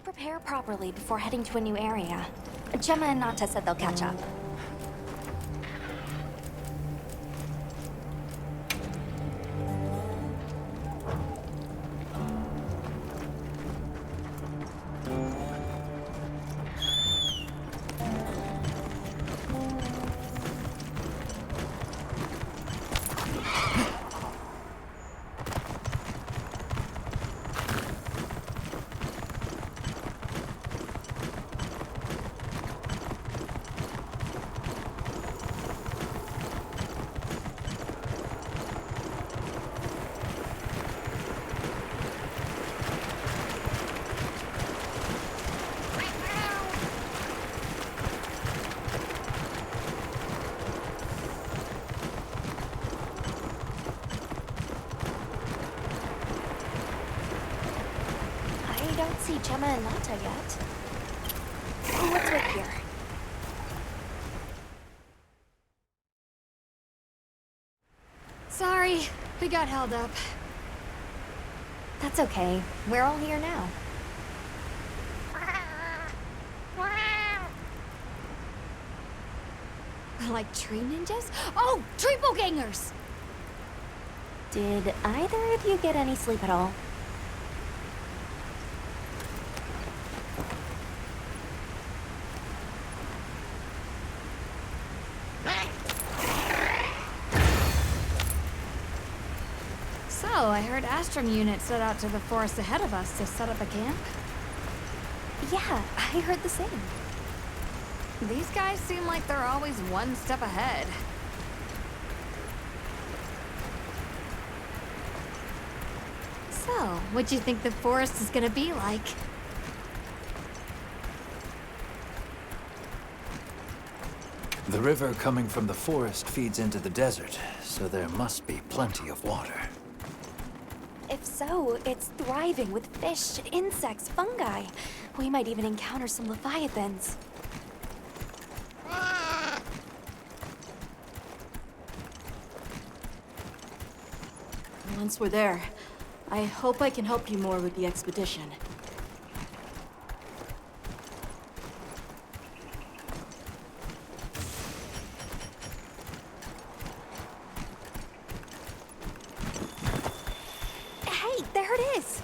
prepare properly before heading to a new area. Gemma and Nata said they'll catch up. I don't see Gemma and Nata yet. Let's wait here. Sorry, we got held up. That's okay. We're all here now. Like tree ninjas? Oh, triple gangers! Did either of you get any sleep at all? So, I heard Astrum unit set out to the forest ahead of us to set up a camp. Yeah, I heard the same. These guys seem like they're always one step ahead. So, what'd you think the forest is gonna be like? The river coming from the forest feeds into the desert, so there must be plenty of water. If so, it's thriving with fish, insects, fungi. We might even encounter some leviathans. Once we're there, I hope I can help you more with the expedition. Hey, there it is!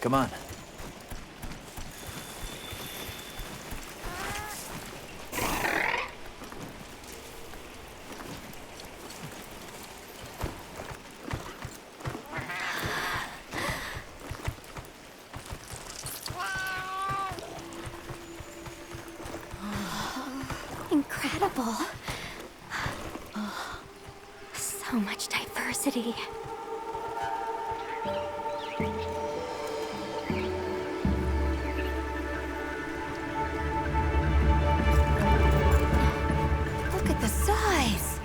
Come on. Incredible. So much diversity. Look at the size.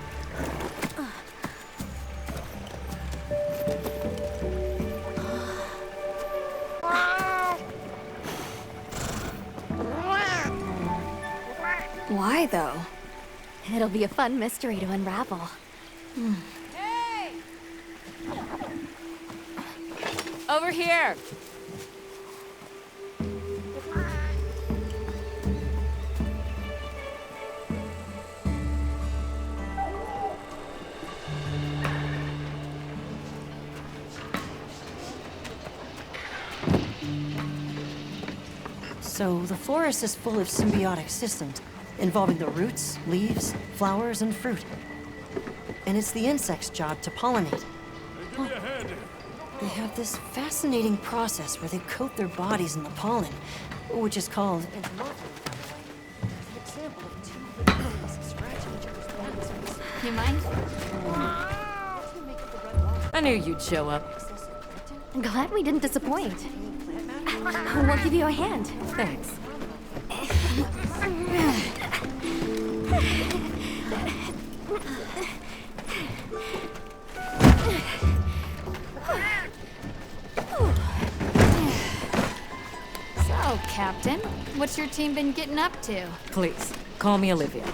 Why, though? It'll be a fun mystery to unravel. Hey! Over here! So, the forest is full of symbiotic systems, involving the roots, leaves, flowers, and fruit. And it's the insect's job to pollinate. Oh, they have this fascinating process where they coat their bodies in the pollen, which is called entomophagy, by the way. An example of two bees scratching each other's bodies. You mind? I knew you'd show up. Glad we didn't disappoint. We'll give you a hand. Thanks. So, Captain, what's your team been getting up to? Please, call me Olivia.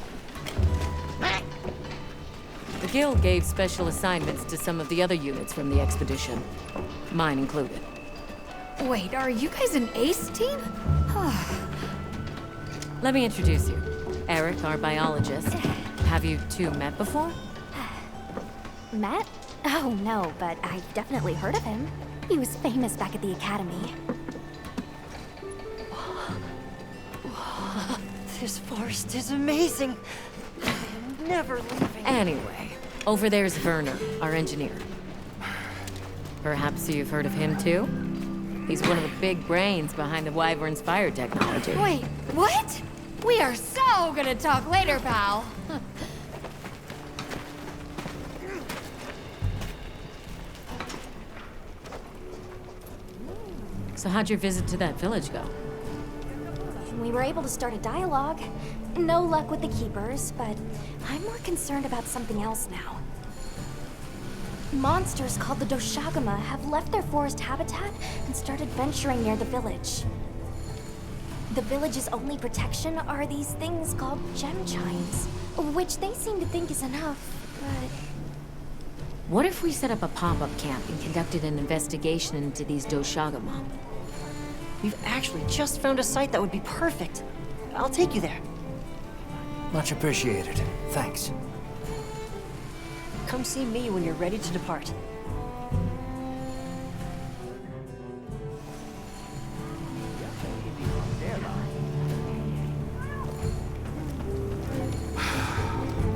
The Guild gave special assignments to some of the other units from the expedition, mine included. Wait, are you guys an ace team? Let me introduce you. Eric, our biologist. Have you two met before? Matt? Oh, no, but I've definitely heard of him. He was famous back at the academy. This forest is amazing. I am never leaving. Anyway, over there's Werner, our engineer. Perhaps you've heard of him too? He's one of the big brains behind the Wyvern's fire technology. Wait, what? We are so gonna talk later, pal. So how'd your visit to that village go? We were able to start a dialogue. No luck with the keepers, but I'm more concerned about something else now. Monsters called the Doshagama have left their forest habitat and started venturing near the village. The village's only protection are these things called gem chimes, which they seem to think is enough, but... What if we set up a pop-up camp and conducted an investigation into these Doshagama? We've actually just found a site that would be perfect. I'll take you there. Much appreciated. Thanks. Come see me when you're ready to depart.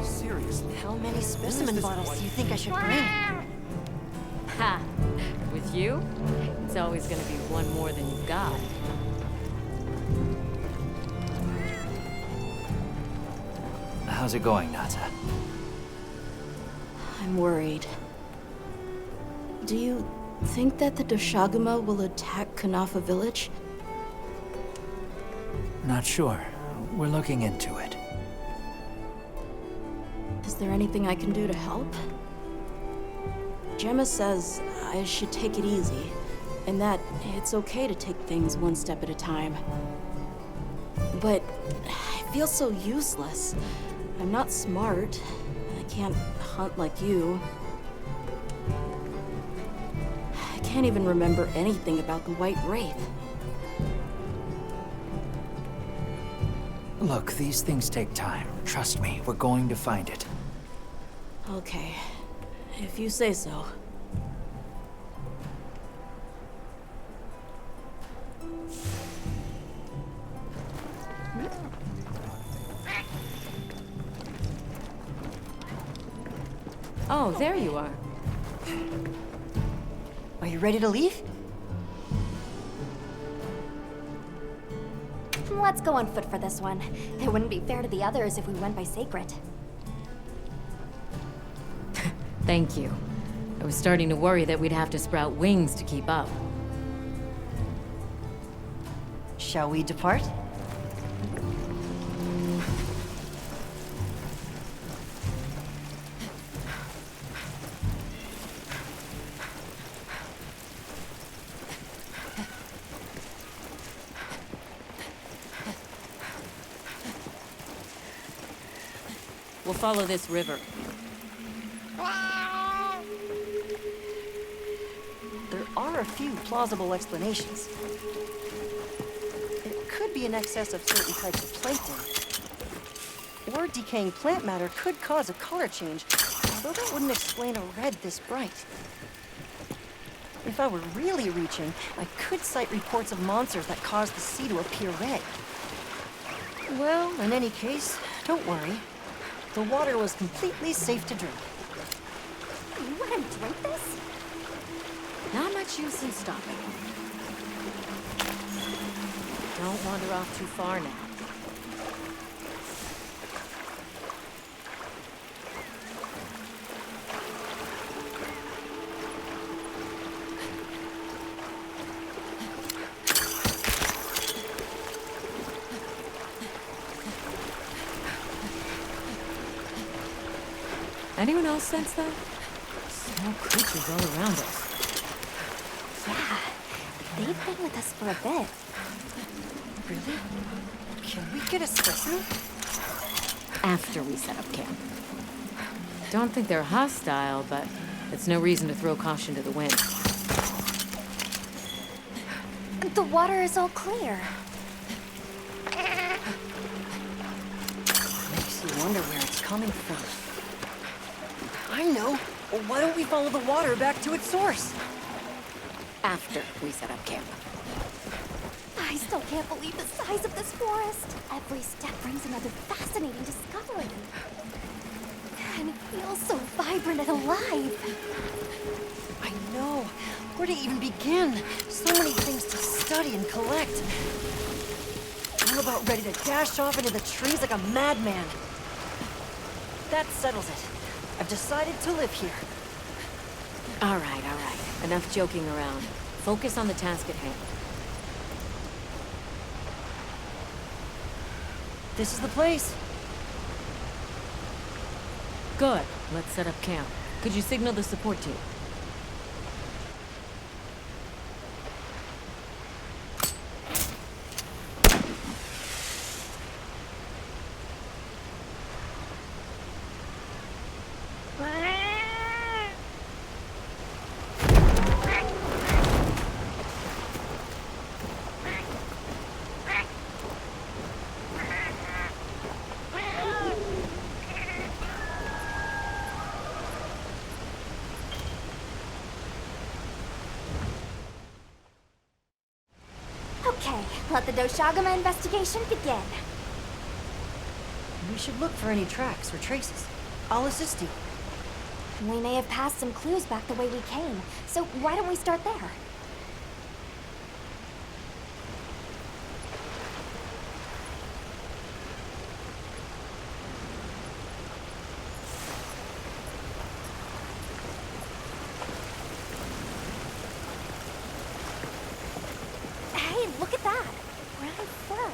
Seriously. How many specimen bottles do you think I should bring? Ha! With you, it's always gonna be one more than you've got. How's it going, Nata? I'm worried. Do you think that the Doshagama will attack Kanafa village? Not sure. We're looking into it. Is there anything I can do to help? Gemma says I should take it easy, and that it's okay to take things one step at a time. But I feel so useless. I'm not smart. I can't hunt like you. I can't even remember anything about the White Wraith. Look, these things take time. Trust me, we're going to find it. Okay, if you say so. Oh, there you are. Are you ready to leave? Let's go on foot for this one. It wouldn't be fair to the others if we went by Sacred. Thank you. I was starting to worry that we'd have to sprout wings to keep up. Shall we depart? We'll follow this river. There are a few plausible explanations. It could be an excess of certain types of plankton. Or decaying plant matter could cause a color change, although that wouldn't explain a red this bright. If I were really reaching, I could cite reports of monsters that cause the sea to appear red. Well, in any case, don't worry. The water was completely safe to drink. You want to drink this? Not much use in stopping. Don't wander off too far now. Anyone else sense that? Small creatures all around us. Yeah, they've been with us for a bit. Really? Can we get a specimen? After we set up camp. don't think they're hostile, but it's no reason to throw caution to the wind. The water is all clear. Makes you wonder where it's coming from. I know. Why don't we follow the water back to its source? After we set up camp. I still can't believe the size of this forest. Every step brings another fascinating discovery. And it feels so vibrant and alive. I know. Where to even begin? So many things to study and collect. I'm about ready to dash off into the trees like a madman. That settles it. I've decided to live here. All right. Enough joking around. Focus on the task at hand. This is the place. Good. Let's set up camp. Could you signal the support team? Okay, let the Doshagama investigation begin. We should look for any tracks or traces. I'll assist you. We may have passed some clues back the way we came, so why don't we start there? Hey, look at that! Brown fur.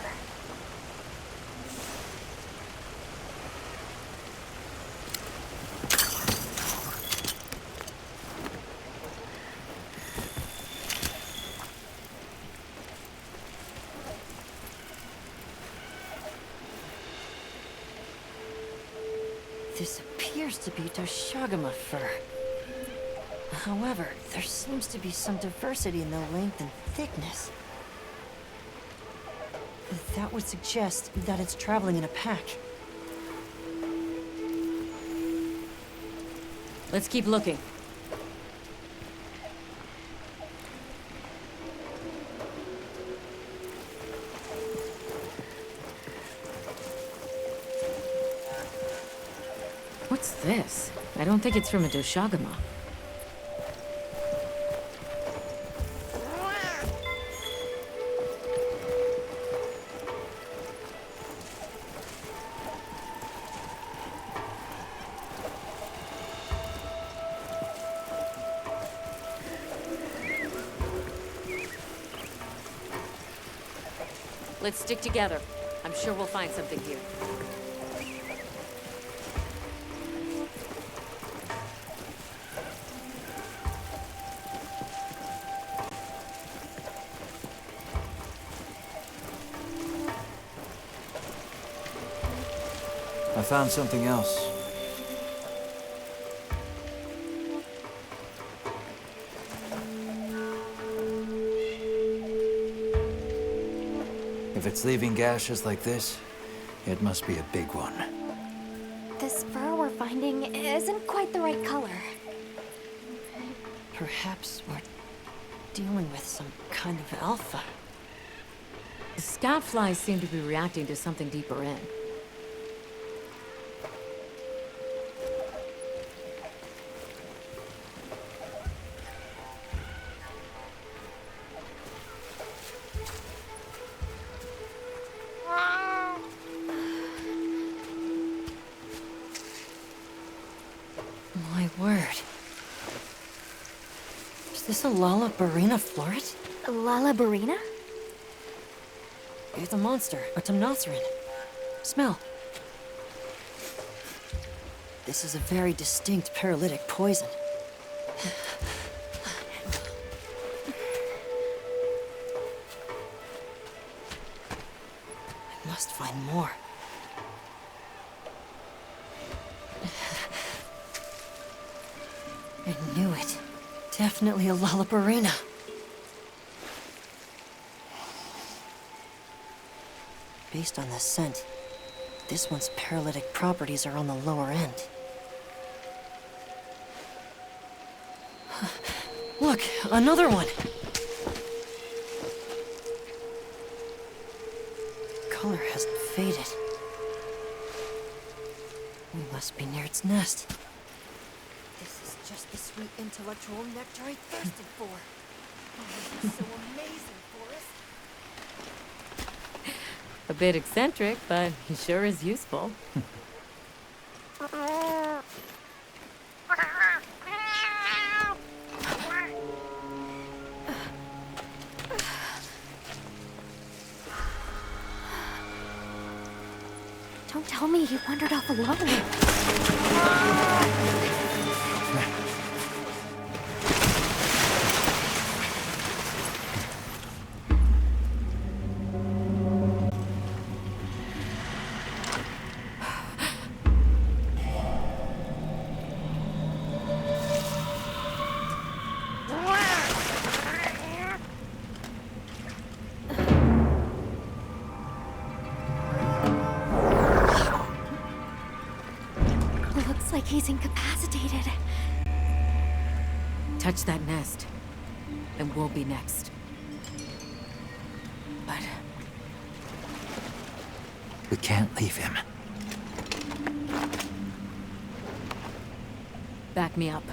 This appears to be Doshagama fur. However, there seems to be some diversity in the length and thickness. That would suggest that it's traveling in a pack. Let's keep looking. What's this? I don't think it's from a Doshagama. Let's stick together. I'm sure we'll find something here. I found something else. If it's leaving gashes like this, it must be a big one. This fur we're finding isn't quite the right color. Perhaps we're dealing with some kind of alpha. The scout flies seem to be reacting to something deeper in. My word. Is this a Lalabarina floret? Lalabarina? It's a monster, a Temnoceran. Smell. This is a very distinct paralytic poison. I must find more. I knew it. Definitely a Lollaparina. Based on the scent, this one's paralytic properties are on the lower end. Look, another one! Color hasn't faded. We must be near its nest. This is just the sweet intellectual nectar I thirsted for. Oh, this is so amazing, Forrest. A bit eccentric, but he sure is useful. Don't tell me you wandered off alone. Looks like he's incapacitated. Touch that nest, and we'll be next. But We can't leave him. back me up.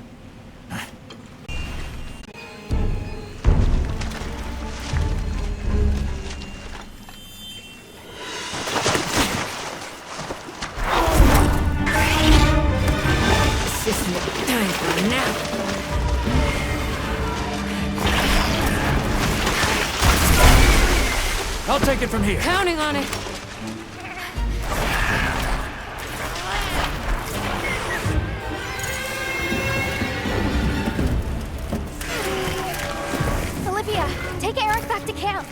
This isn't the time for a nap. I'll take it from here. Counting on it. Olivia, take Eric back to camp.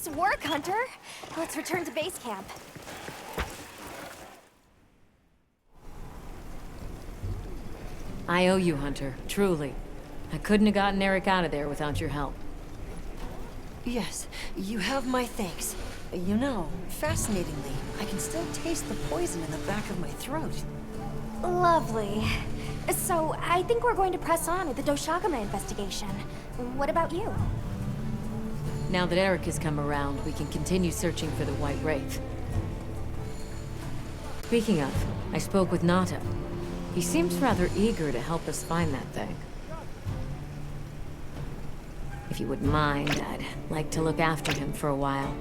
Nice work, Hunter. Let's return to base camp. I owe you, Hunter, truly. I couldn't have gotten Eric out of there without your help. Yes, you have my thanks. You know, fascinatingly, I can still taste the poison in the back of my throat. Lovely. So, I think we're going to press on with the Doshagama investigation. What about you? Now that Eric has come around, we can continue searching for the White Wraith. Speaking of, I spoke with Nata. He seems rather eager to help us find that thing. If you wouldn't mind, I'd like to look after him for a while.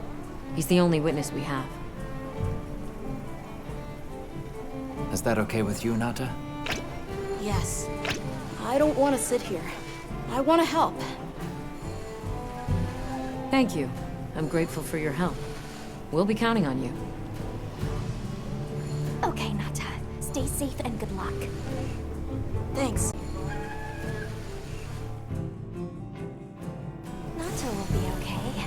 He's the only witness we have. Is that okay with you, Nata? Yes. I don't want to sit here. I want to help. Thank you. I'm grateful for your help. We'll be counting on you. Okay, Nata. Stay safe and good luck. Thanks. Nata will be okay.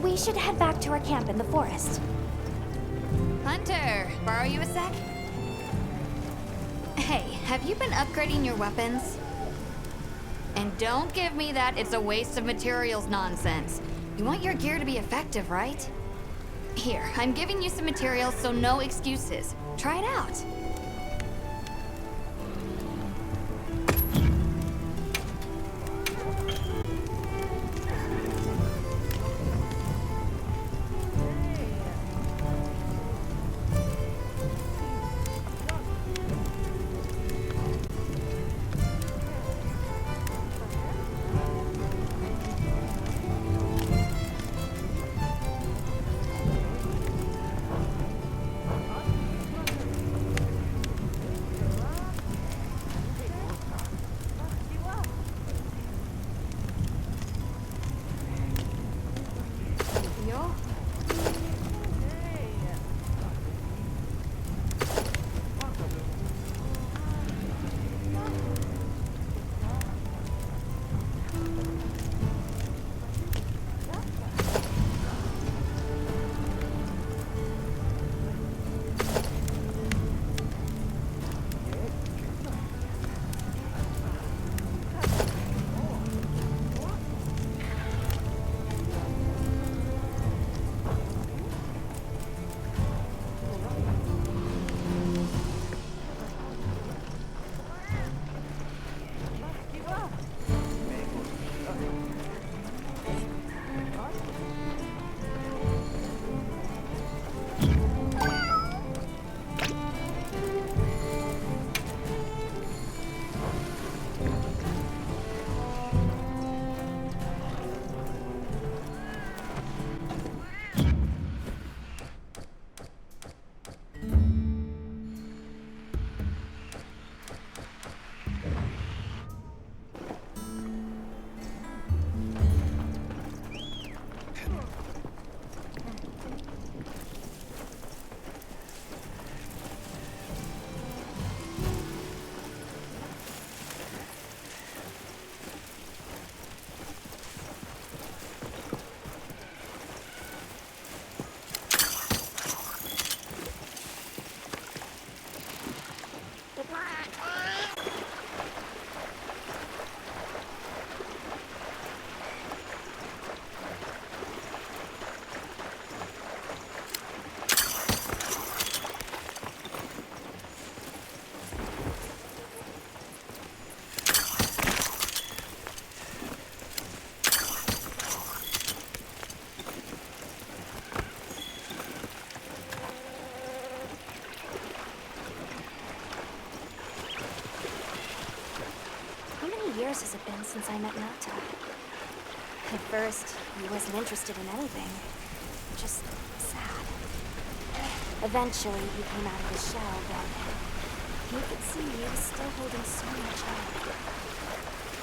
We should head back to our camp in the forest. Hunter, borrow you a sec? Hey, have you been upgrading your weapons? And don't give me that it's a waste of materials nonsense. You want your gear to be effective, right? Here, I'm giving you some materials, so no excuses. Try it out. Yo. Years has it been since I met Nata? At first, he wasn't interested in anything. Just sad. Eventually, he came out of his shell, but you could see he was still holding so much out.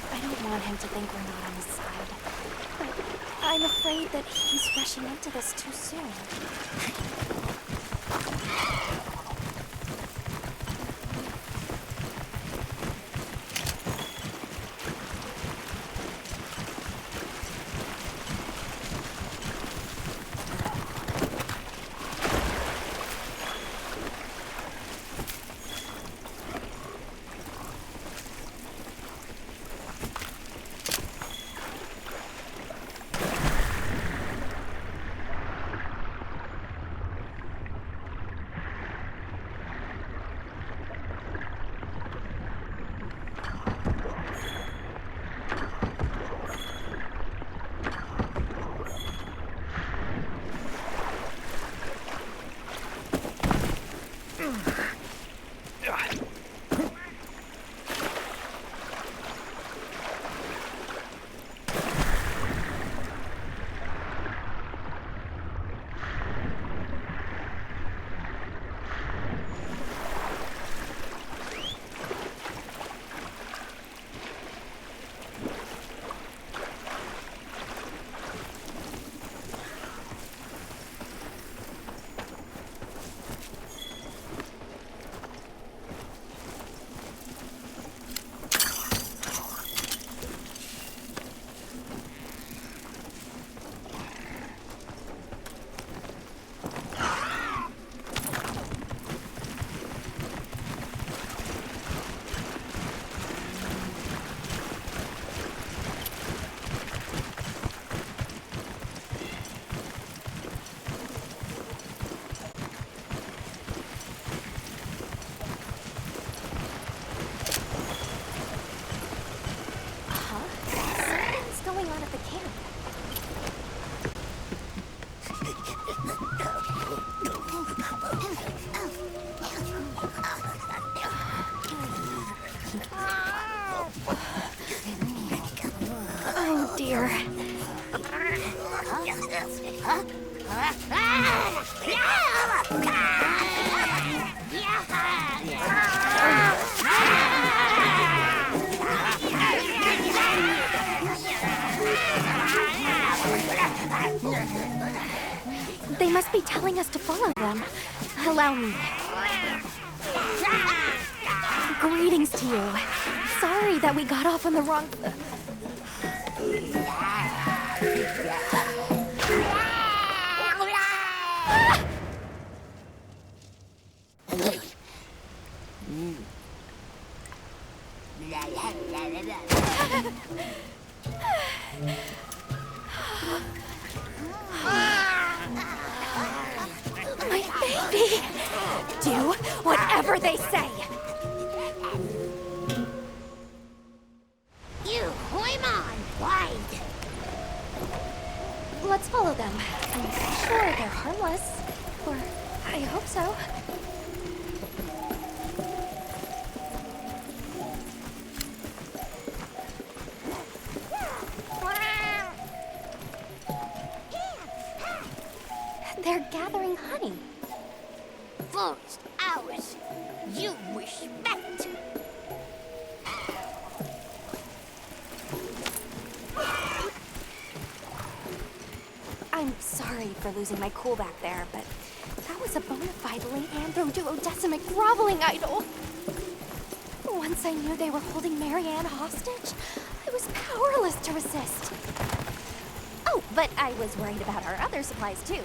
I don't want him to think we're not on his side. But I'm afraid that he's rushing into this too soon. Oh dear. They must be telling us to follow them. Allow me. Greetings to you. Sorry that we got off on the wrong... My baby! Do whatever they say! You, Hoimon, wide. Let's follow them. I'm sure they're harmless. Or I hope so. They're gathering honey. Forest, ours. You respect. I'm sorry for losing my cool back there, but that was a bona fide late anthro-duodecimic groveling idol. Once I knew they were holding Marianne hostage, I was powerless to resist. Oh, but I was worried about our other supplies too.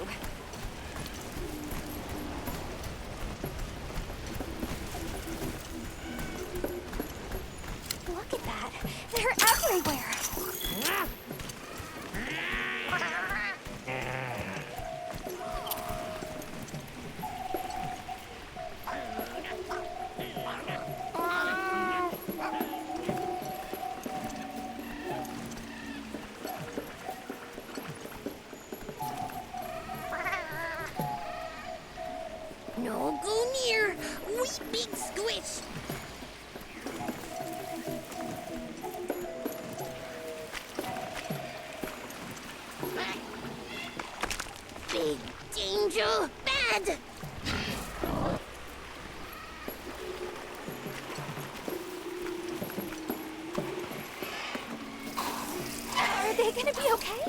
Look at that. They're everywhere. No go near. We big squish. Big danger. Bad. Are they gonna be okay?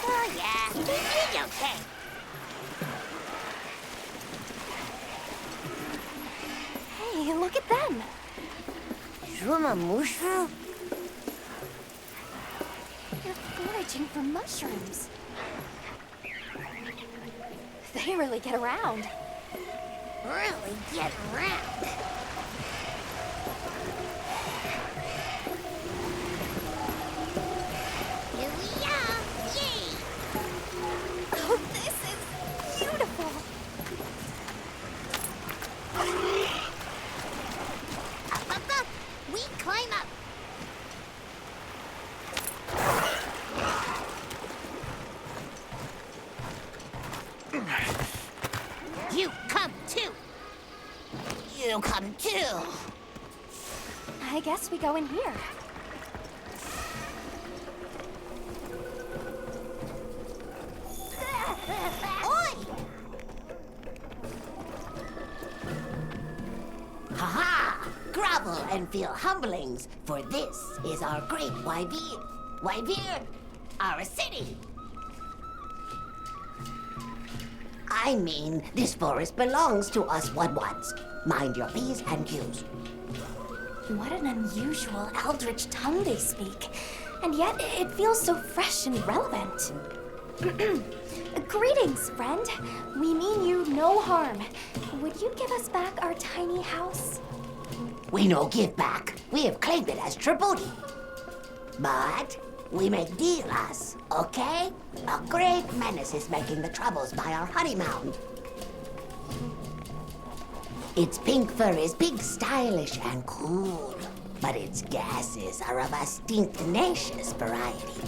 Oh yeah, it's okay. Hey, look at them. Shuma mushroom? They're foraging for mushrooms. They really get around. Really get around. Here we are. Yay! Oh, this is beautiful. Up, up, up. We climb up. You come too. You come too. I guess we go in here. Oi! Ha-ha! Grovel and feel humblings, for this is our great Wyvir. Wyvir, our city. I mean, this forest belongs to us Wudwuds. Mind your P's and Q's. What an unusual eldritch tongue they speak. And yet, it feels so fresh and relevant. Greetings, friend. We mean you no harm. Would you give us back our tiny house? We no give back. We have claimed it as tribute. But we make deals, okay? A great menace is making the troubles by our honey mound. Its pink fur is big, stylish, and cool, but its gases are of a stinktenacious variety.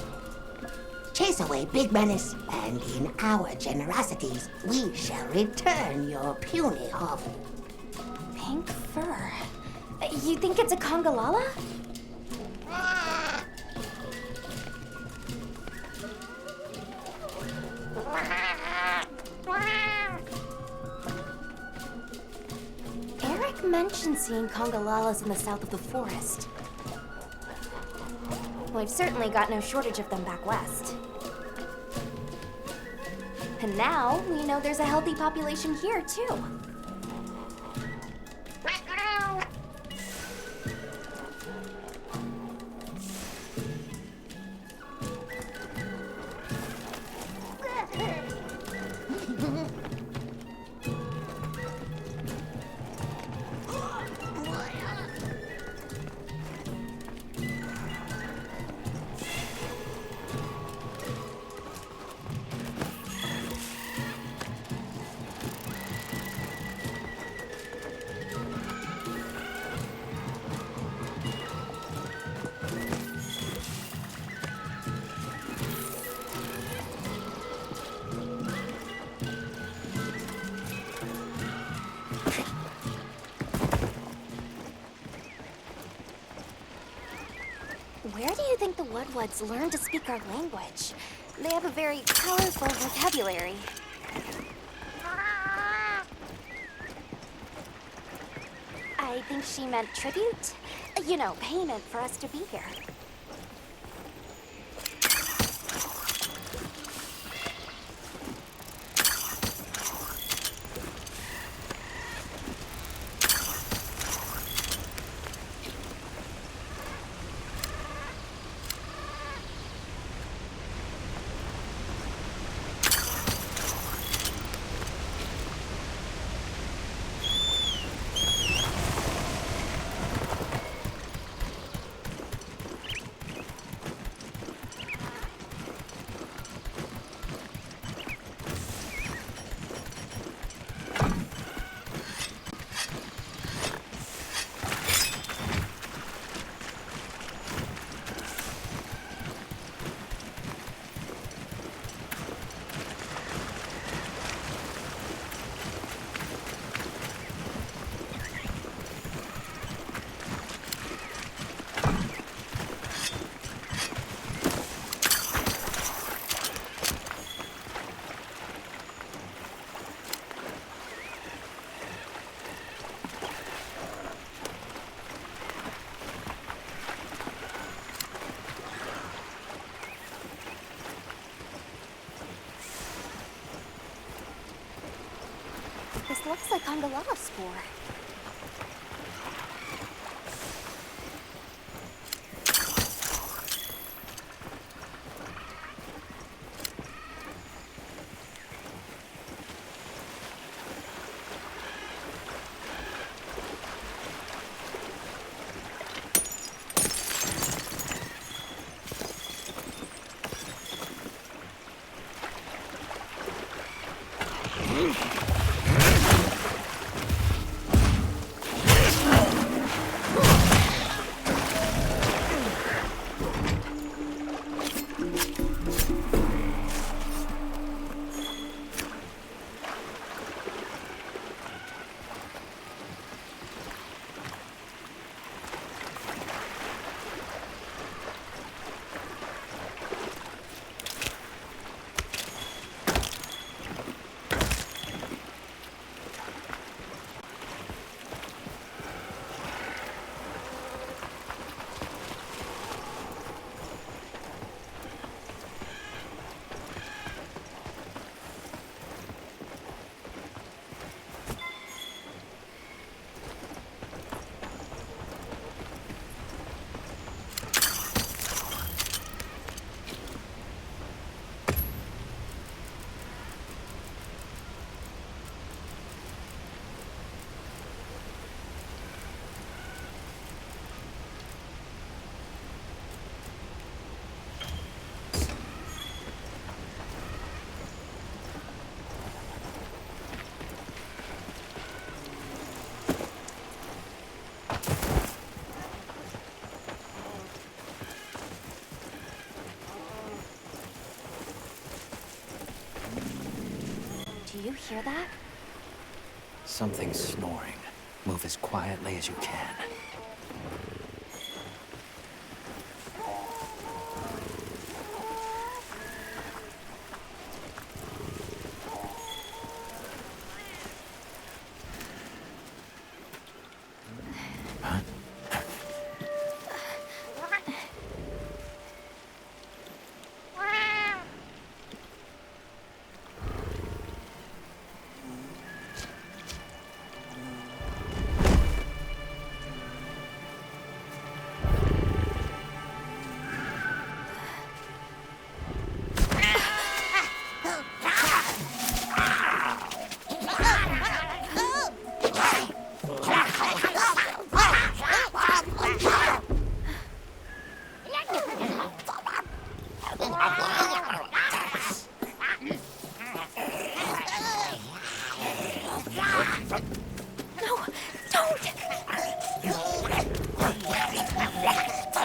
Chase away Big Menace, and in our generosities, we shall return your puny hovel. Pink fur. You think it's a Congalala? Eric mentioned seeing Congalalas in the south of the forest. We've certainly got no shortage of them back west. And now, we know there's a healthy population here, too. Where do you think the Woodwoods learned to speak our language? They have a very colorful vocabulary. I think she meant tribute. You know, payment for us to be here. This looks like Congalala spoor. Do you hear that? Something's snoring. Move as quietly as you can.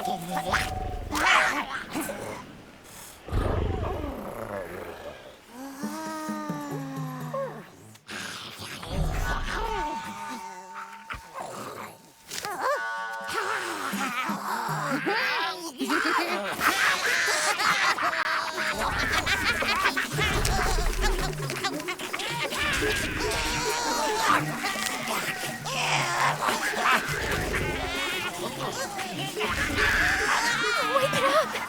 Wake it up!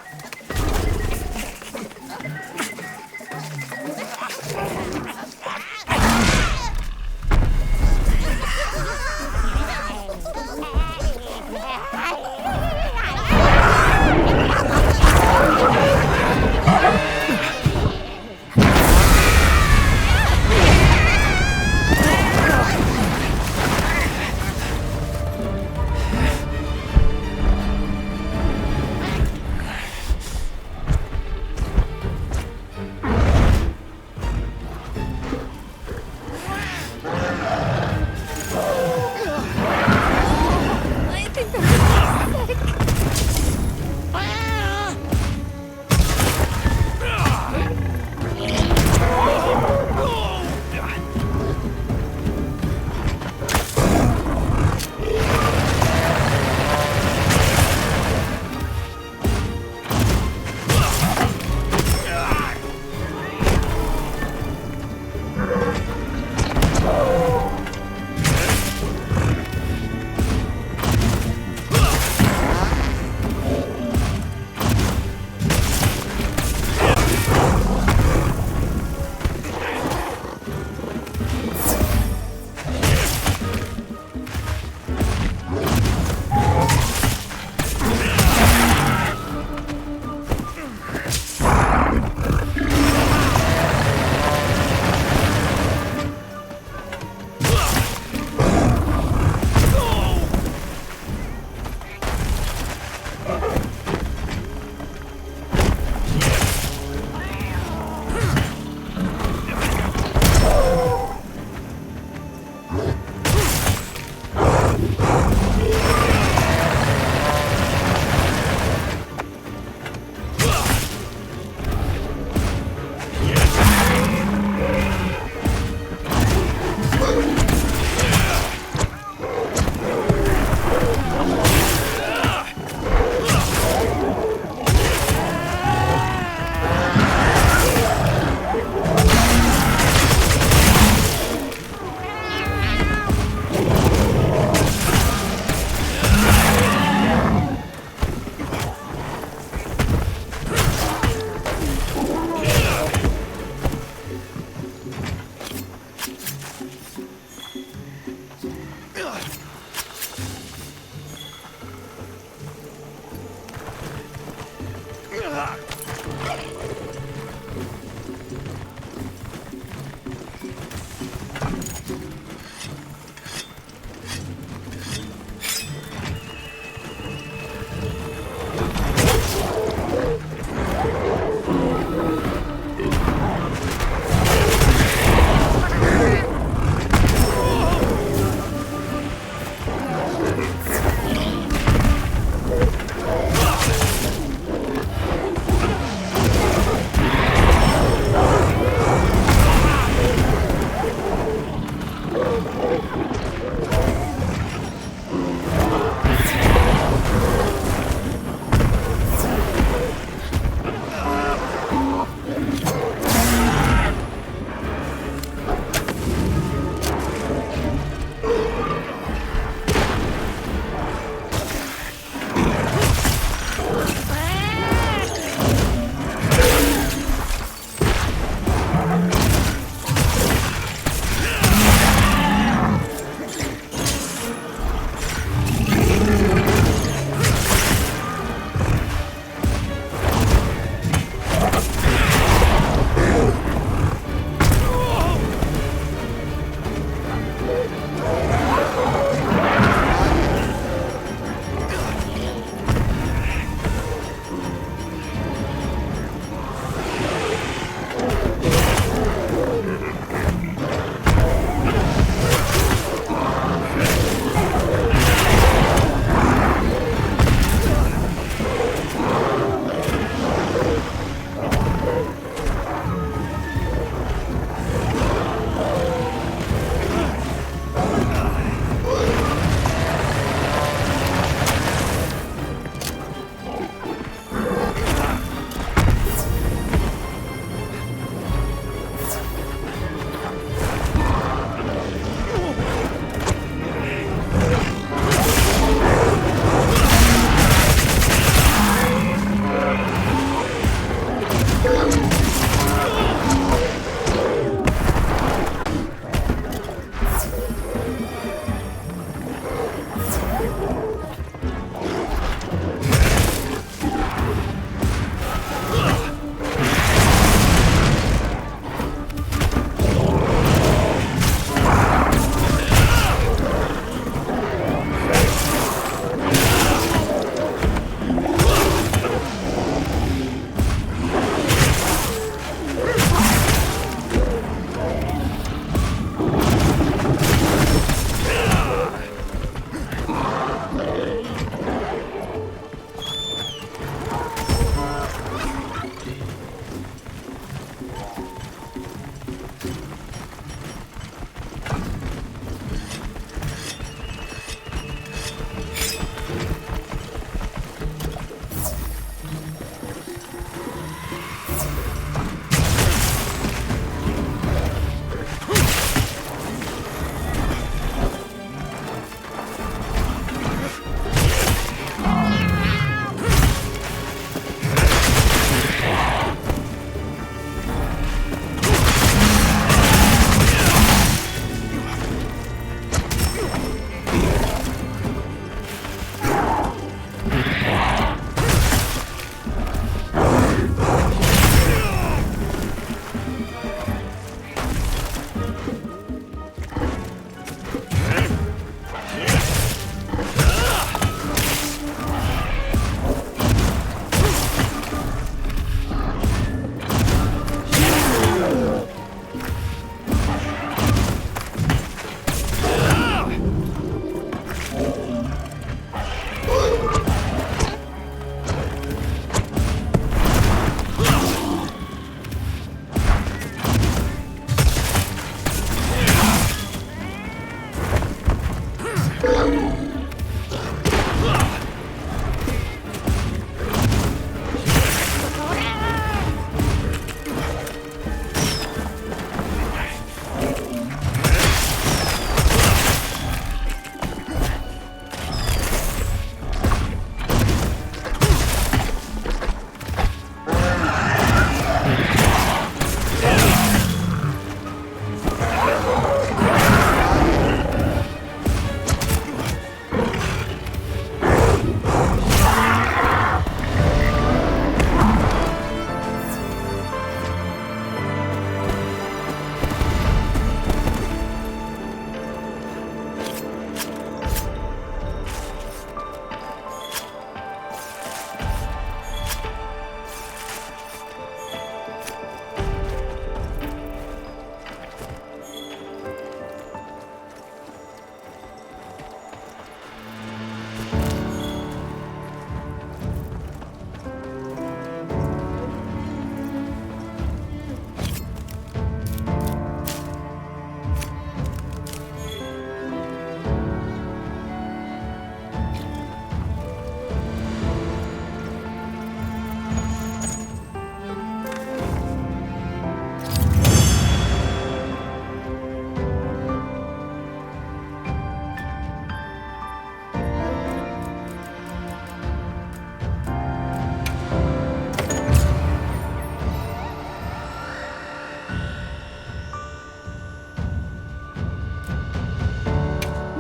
I think I'm sick.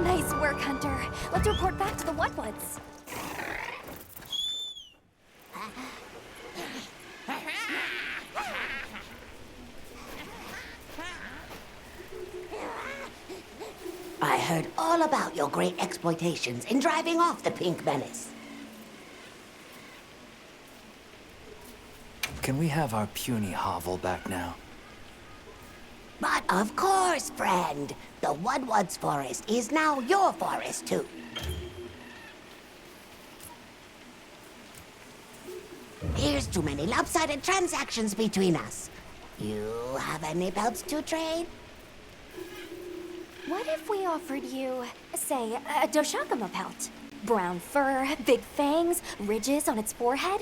Nice work, Hunter. Let's report back to the Whatwoods. I heard all about your great exploitations in driving off the Pink Menace. Can we have our puny hovel back now? But of course, friend. The Wudwoods forest is now your forest, too. Here's too many lopsided transactions between us. You have any belts to trade? What if we offered you, say, a Doshakama pelt? Brown fur, big fangs, ridges on its forehead?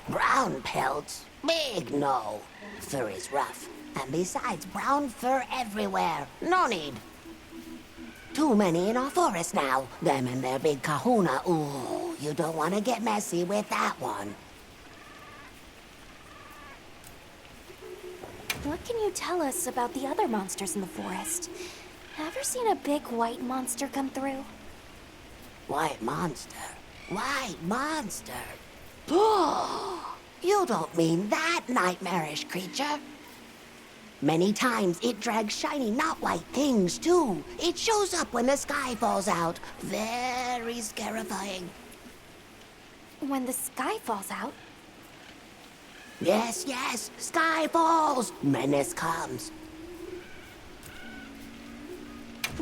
Brown pelts? Big no. Fur is rough. And besides, brown fur everywhere. No need. Too many in our forest now. Them and their big kahuna. Ooh, you don't want to get messy with that one. What can you tell us about the other monsters in the forest? Ever seen a big white monster come through? White monster? White monster? Oh, you don't mean that nightmarish creature? Many times it drags shiny, not white things, too. It shows up when the sky falls out. Very scarifying. When the sky falls out? Yes, yes, sky falls. Menace comes.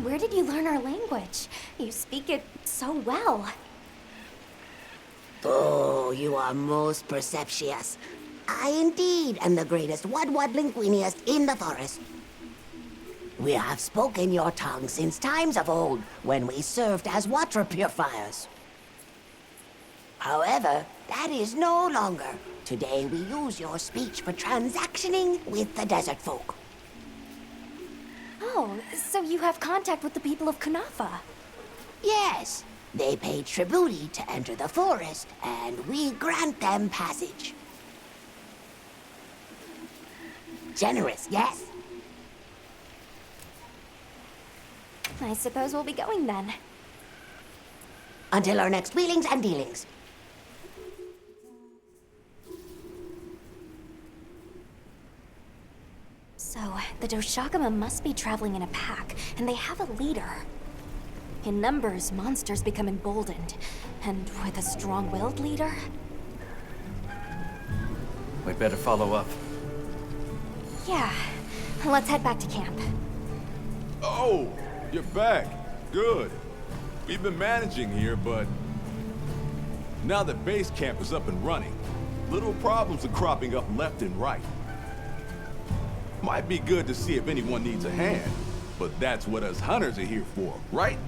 Where did you learn our language? You speak it so well. Oh, you are most perceptious. I indeed am the greatest Wudwud linguiniast in the forest. We have spoken your tongue since times of old, when we served as water purifiers. However, that is no longer. Today we use your speech for transactioning with the desert folk. Oh, so you have contact with the people of Kunafa? Yes, they pay tribute to enter the forest, and we grant them passage. Generous, yes? I suppose we'll be going then. Until our next wheelings and dealings. So, the Doshakama must be traveling in a pack, and they have a leader. In numbers, monsters become emboldened, and with a strong-willed leader? We'd better follow up. Yeah, let's head back to camp. Oh, you're back. Good. We've been managing here, but now that base camp is up and running, little problems are cropping up left and right. Might be good to see if anyone needs a hand, but that's what us hunters are here for, right?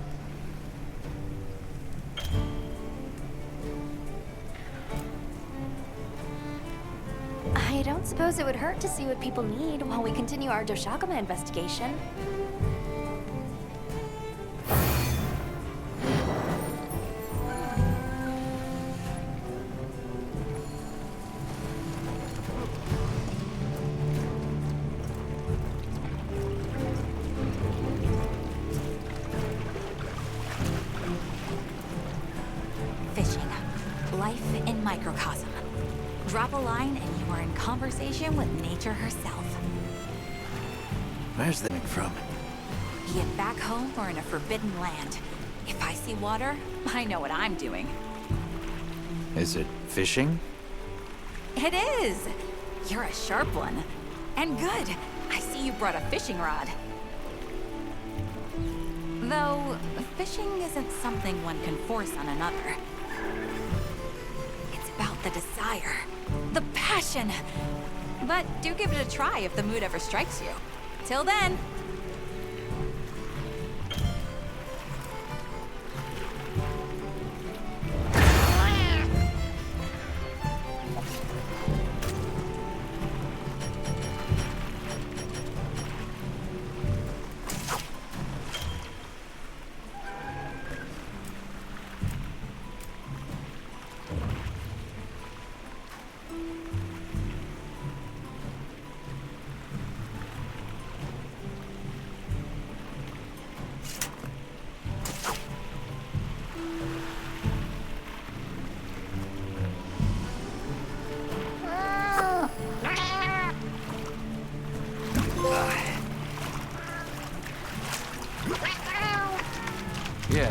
I don't suppose it would hurt to see what people need while we continue our Doshakama investigation. Fishing. Life in microcosm. Drop a line and you are in conversation with nature herself. Where's that coming from? Be it back home or in a forbidden land. If I see water, I know what I'm doing. Is it fishing? It is! You're a sharp one. And good. I see you brought a fishing rod. Though, fishing isn't something one can force on another. It's about the desire. The passion! But do give it a try if the mood ever strikes you. Till then... Yeah.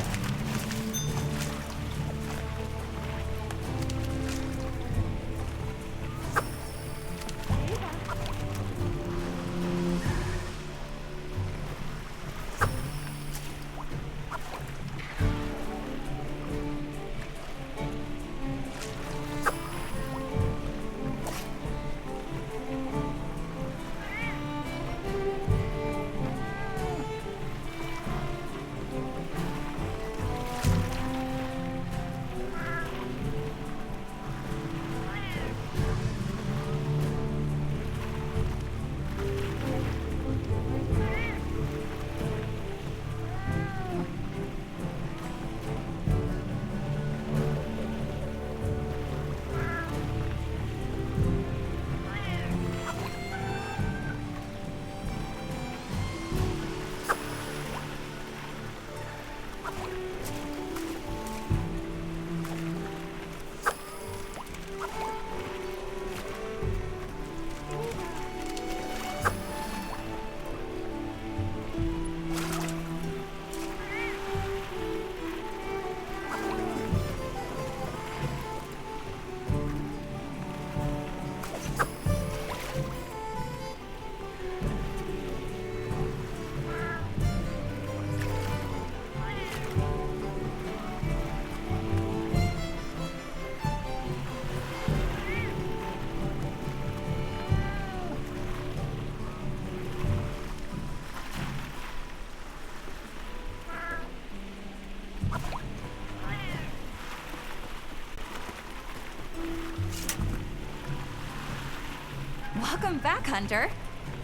Welcome back, Hunter.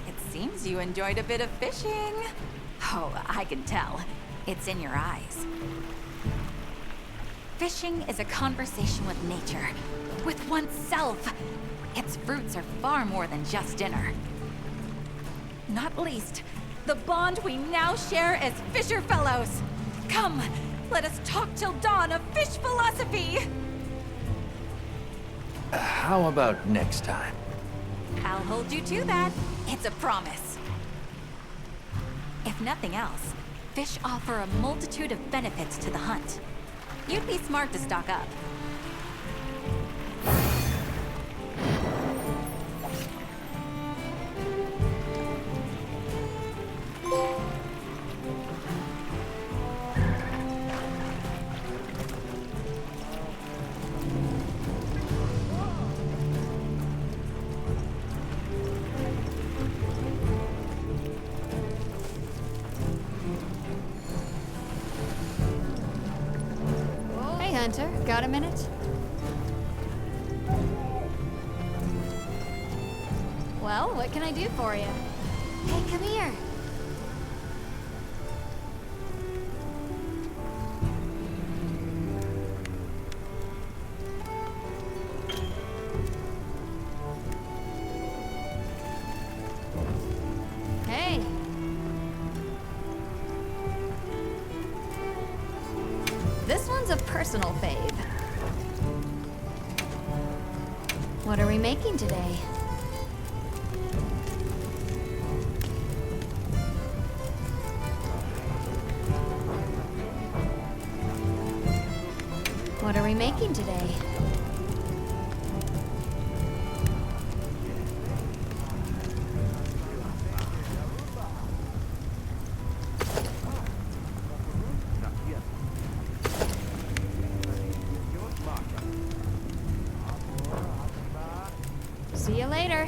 It seems you enjoyed a bit of fishing. Oh, I can tell. It's in your eyes. Fishing is a conversation with nature, with oneself. Its fruits are far more than just dinner. Not least, the bond we now share as fisher fellows. Come, let us talk till dawn of fish philosophy. How about next time? I'll hold you to that. It's a promise. If nothing else, fish offer a multitude of benefits to the hunt. You'd be smart to stock up. Hunter, got a minute? Well, what can I do for you? Hey, come here. Hey. This one's a personal fave. What are we making today? What are we making today? See you later.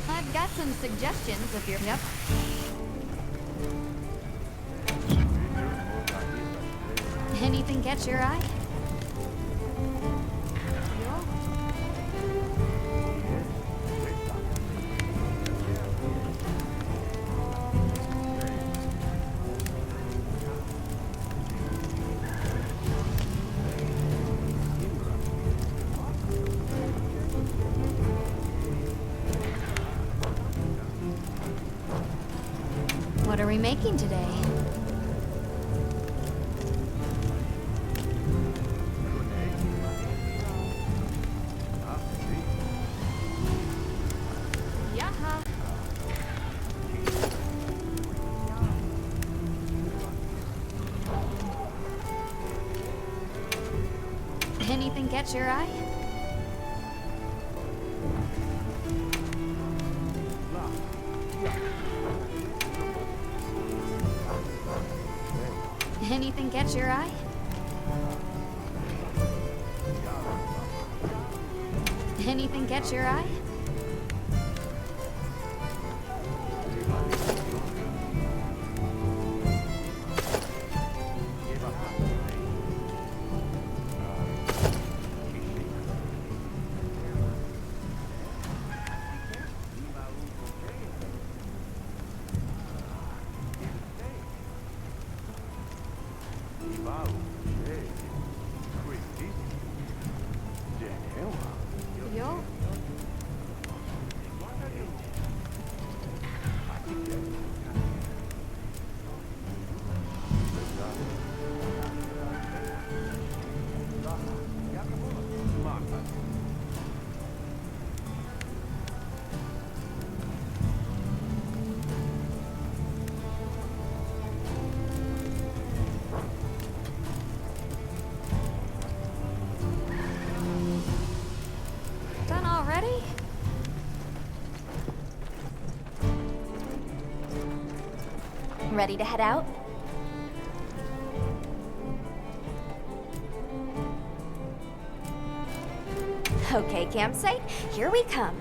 I've got some suggestions if you're... Yep. Anything catch your eye? What are we making today? Yaha. Anything catch your eye? Anything catch your eye? Anything catch your eye? Yo. Done already? Ready to head out? Okay, campsite, here we come.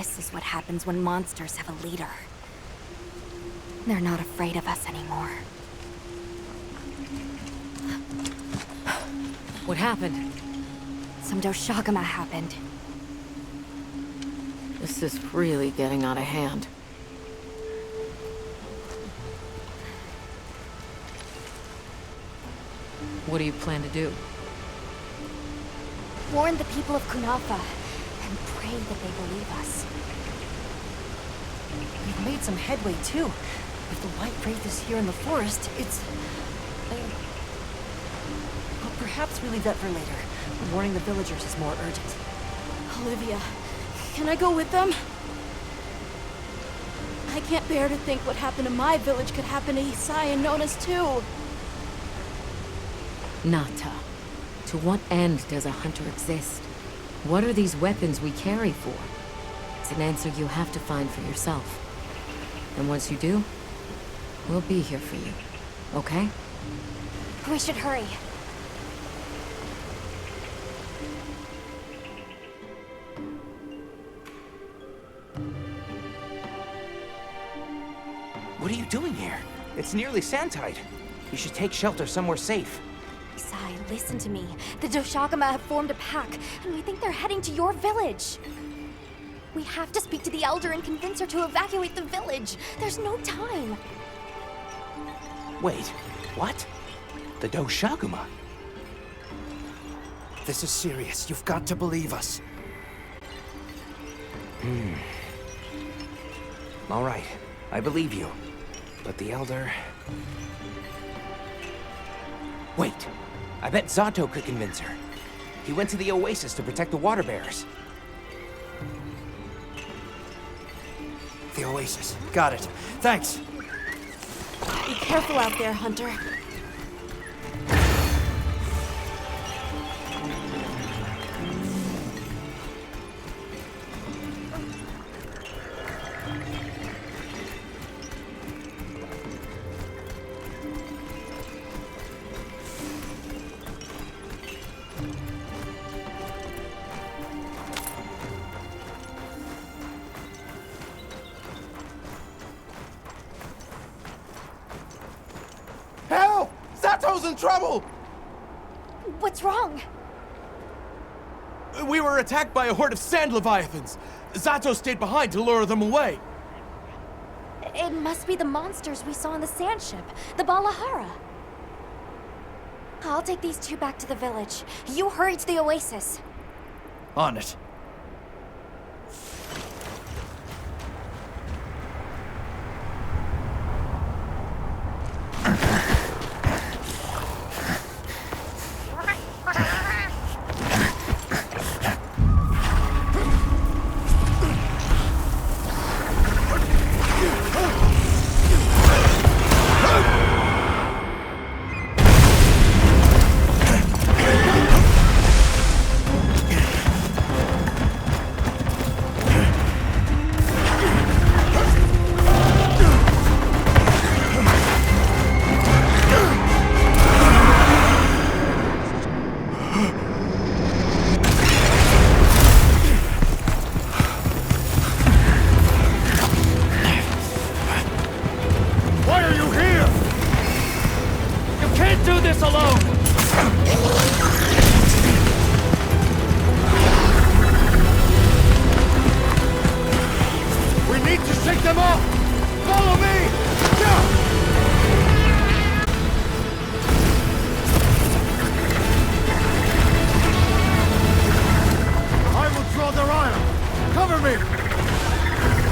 This is what happens when monsters have a leader. They're not afraid of us anymore. What happened? Some Doshagama happened. This is really getting out of hand. What do you plan to do? Warn the people of Kunafa and pray that they believe us. We've made some headway, too. If the White Wraith is here in the forest, it's... But perhaps we leave that for later. Warning the villagers is more urgent. Olivia, can I go with them? I can't bear to think what happened to my village could happen to Isai and Nona's too. Nata. To what end does a hunter exist? What are these weapons we carry for? It's an answer you have to find for yourself. And once you do, we'll be here for you. Okay? We should hurry. What are you doing here? It's nearly sandtide. You should take shelter somewhere safe. Isai, listen to me. The Doshagama have formed a pack, and we think they're heading to your village. We have to speak to the Elder and convince her to evacuate the village. There's no time. Wait, what? The Doshaguma? This is serious. You've got to believe us. All right, I believe you. But the Elder... Wait, I bet Zato could convince her. He went to the Oasis to protect the water bearers. The Oasis. Got it. Thanks. Be careful out there, Hunter. Help! Zato's in trouble! What's wrong? We were attacked by a horde of sand leviathans. Zato stayed behind to lure them away. It must be the monsters we saw on the sand ship, the Balahara. I'll take these two back to the village. You hurry to the Oasis. On it.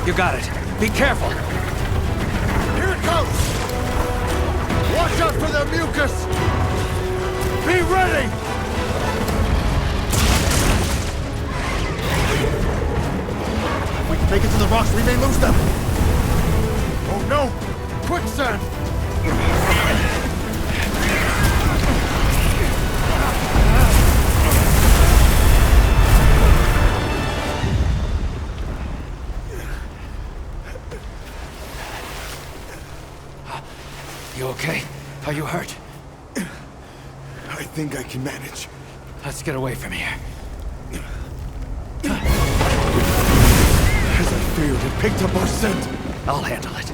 You got it. Be careful. Here it comes! Watch out for the mucus! Be ready! If we make it to the rocks, we may lose them! Oh no! Quicksand! You okay? Are you hurt? I think I can manage. Let's get away from here. As field and picked up our scent. I'll handle it.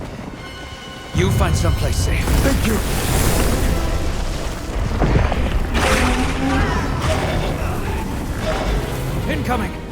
You find someplace safe. Thank you. Incoming!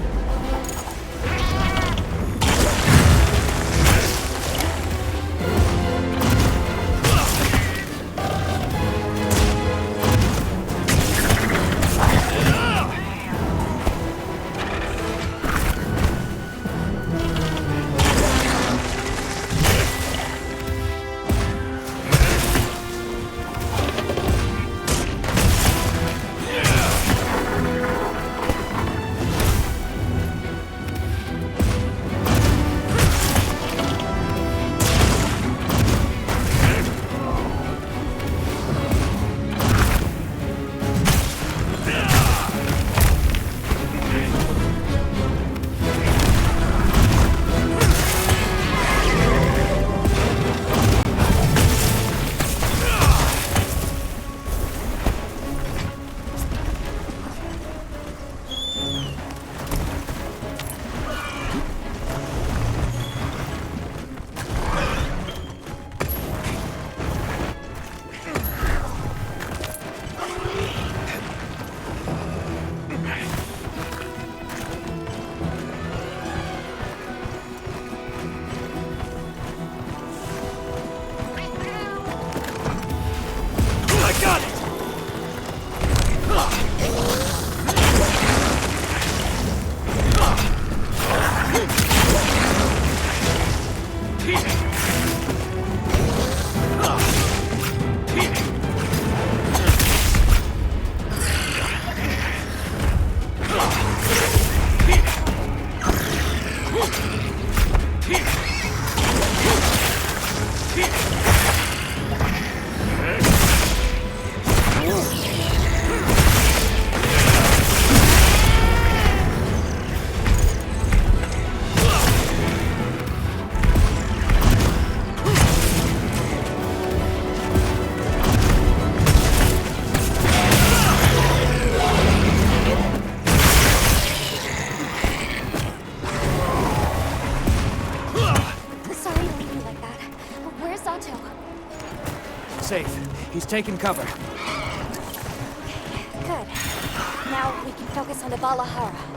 Sorry to leave you like that. Where's Zato? Safe. He's taken cover. Good. Now we can focus on the Valahara.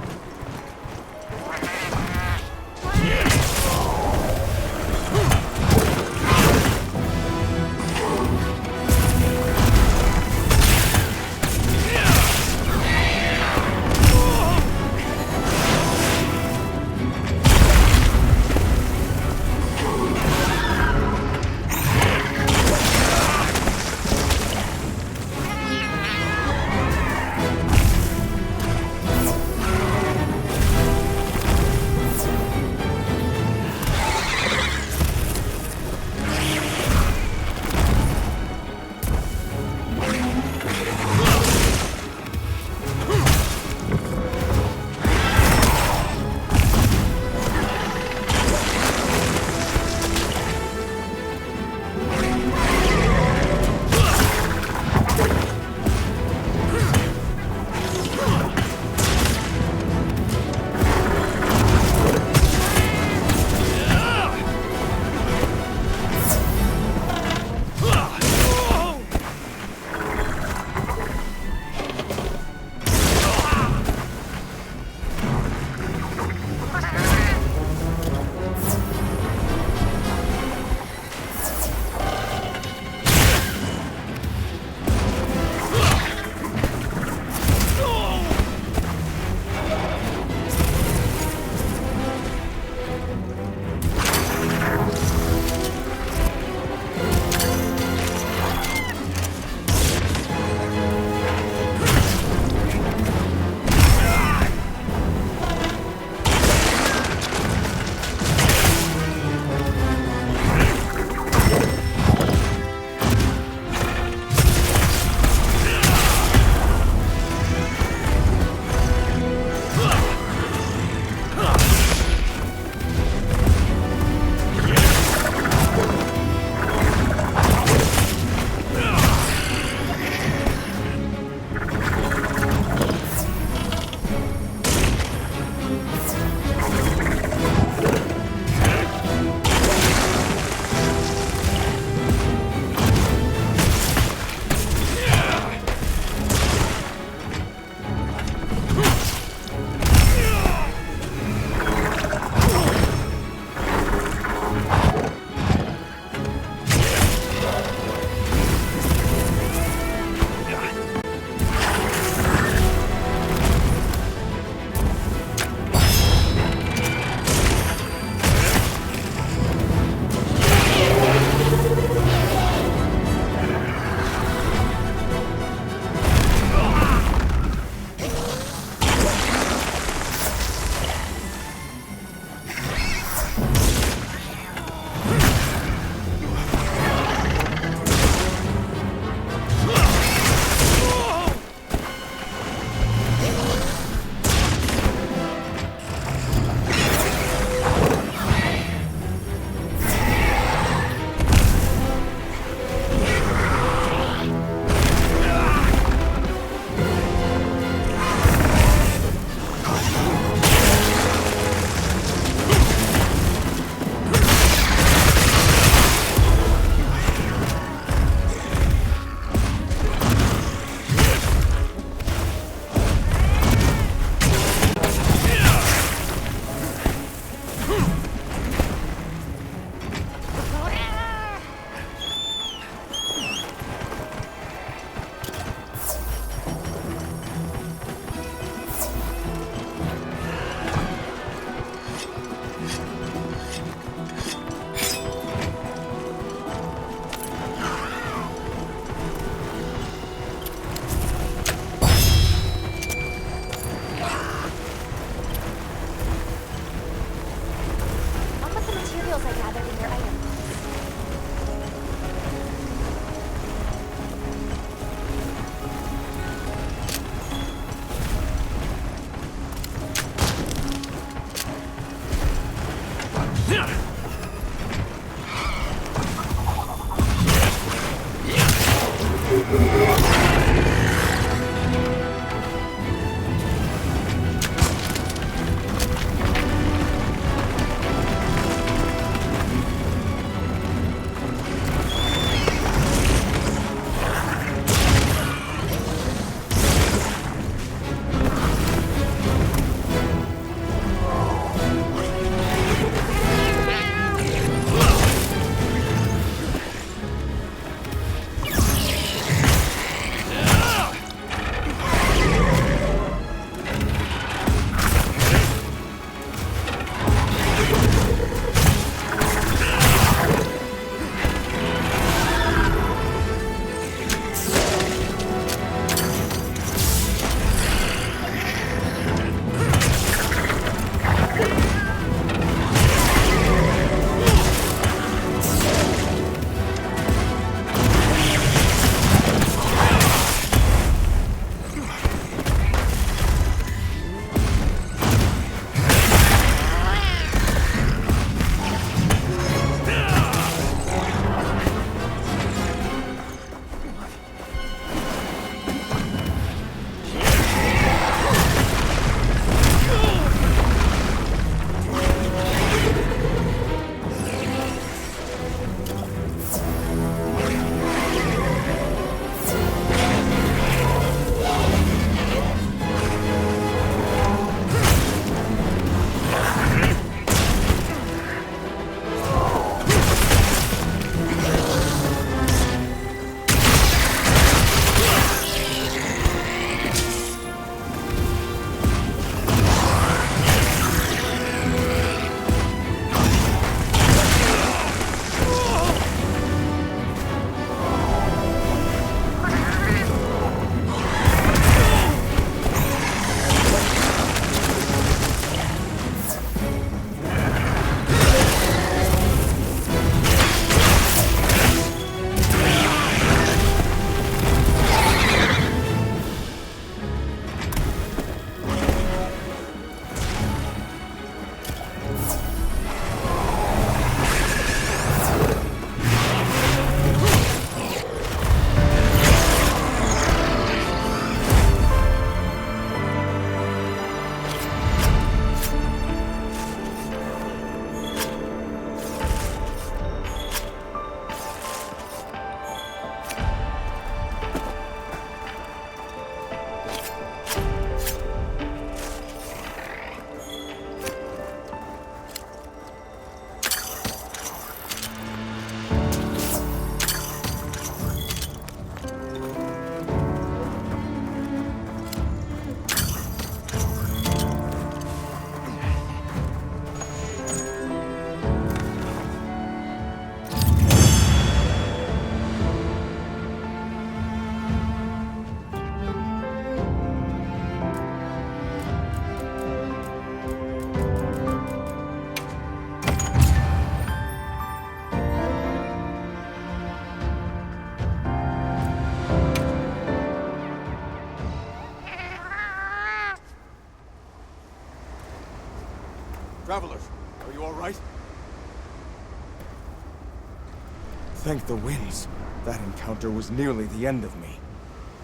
Thank the winds. That encounter was nearly the end of me.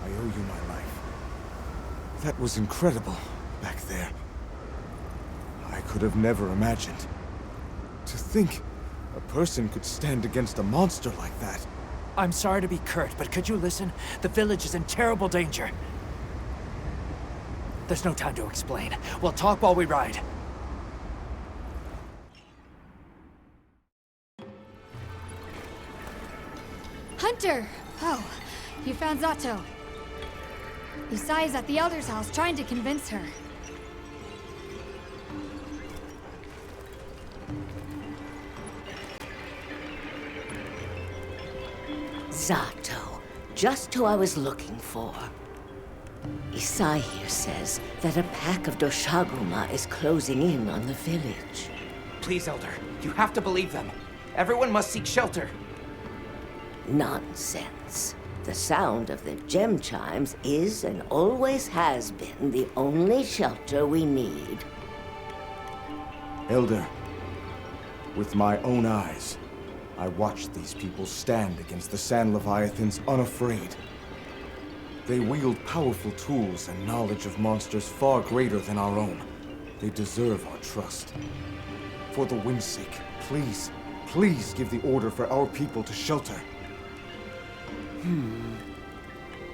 I owe you my life. That was incredible, back there. I could have never imagined. To think a person could stand against a monster like that. I'm sorry to be curt, but could you listen? The village is in terrible danger. There's no time to explain. We'll talk while we ride. Hunter! Oh, you found Zato. Isai's at the Elder's house trying to convince her. Zato, just who I was looking for. Isai here says that a pack of Doshaguma is closing in on the village. Please, Elder, you have to believe them. Everyone must seek shelter. Nonsense. The sound of the gem chimes is and always has been the only shelter we need. Elder, with my own eyes, I watched these people stand against the Sand Leviathans unafraid. They wield powerful tools and knowledge of monsters far greater than our own. They deserve our trust. For the wind's sake, please, please give the order for our people to shelter.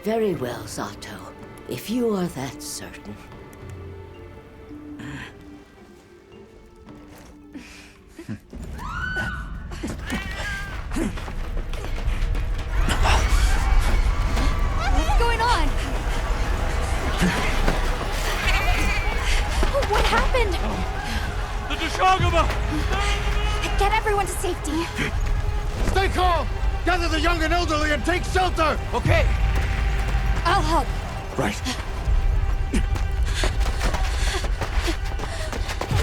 Very well, Zato. If you are that certain. What's going on? What happened? The Doshaguma! Get everyone to safety. Stay calm! Gather the young and elderly and take shelter! Okay. I'll help. Right.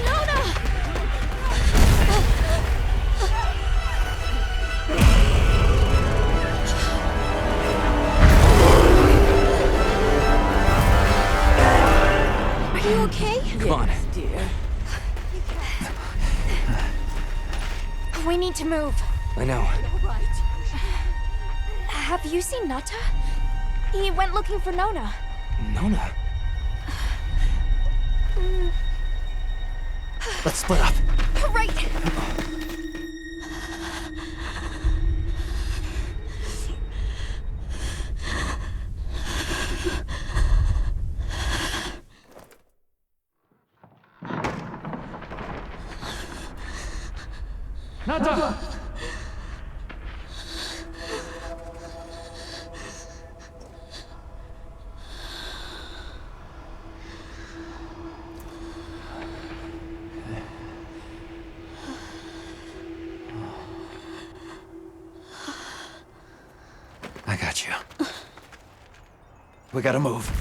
Nona! Are you okay? Come on. Dear. We need to move. I know. Have you seen Nata? He went looking for Nona. Nona? Let's split up. Right! Nata! I got you. We gotta move.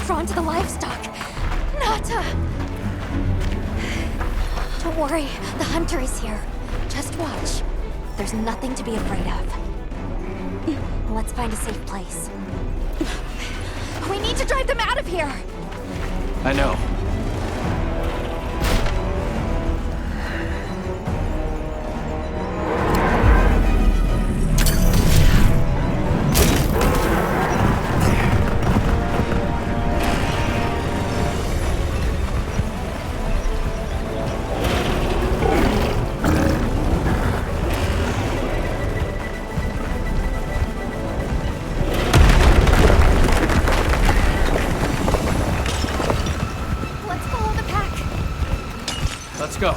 Drawn to the livestock. Nata! Don't worry, the hunter is here. Just watch. There's nothing to be afraid of. Let's find a safe place. We need to drive them out of here! I know. Let's follow the pack. Let's go.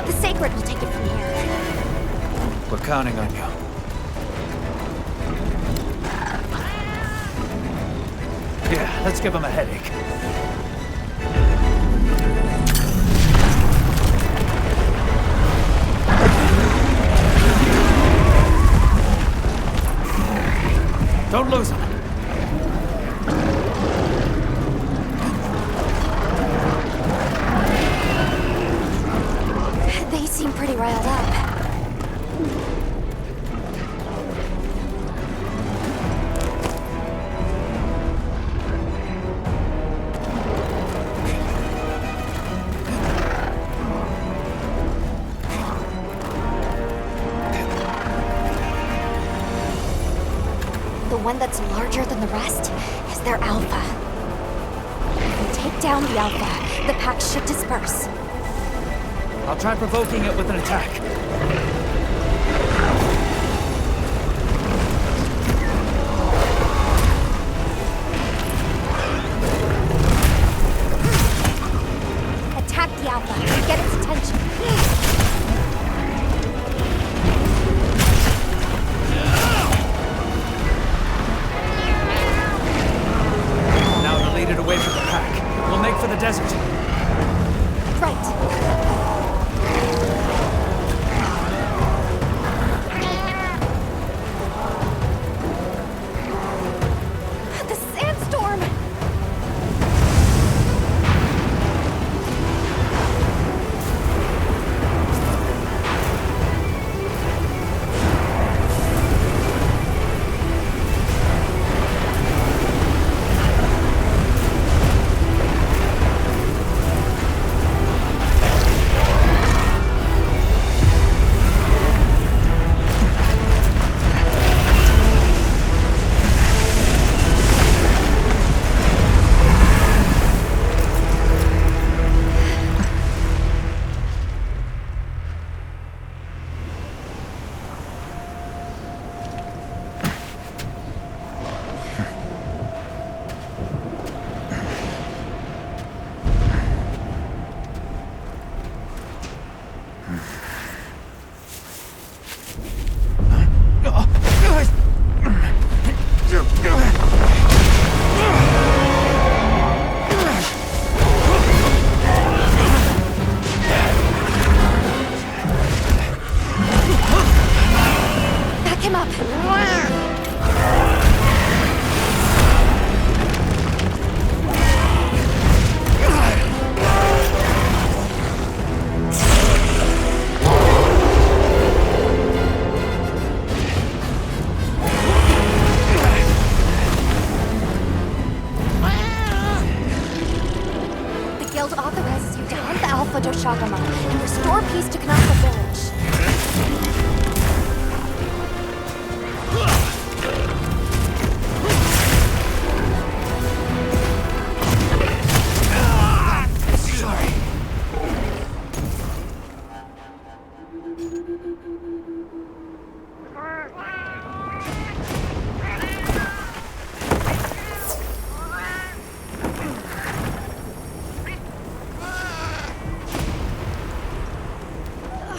The We're counting on you. Yeah, let's give him a headache. Don't lose him. They seem pretty riled up. The one that's larger than the rest is their alpha. If we take down the alpha, the pack should disperse. I'll try provoking it with an attack. Attack the alpha. Get its attention. Now to lead it away from the pack. We'll make for the desert. Right. The sandstorm! Back him up! The guild authorizes you to hunt the Alpha Doshagama and restore peace to Kanaka Village.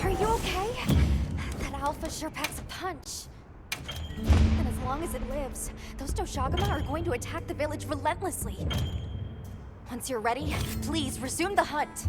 Are you okay? That alpha sure packs a punch. And as long as it lives, those Doshagama are going to attack the village relentlessly. Once you're ready, please resume the hunt.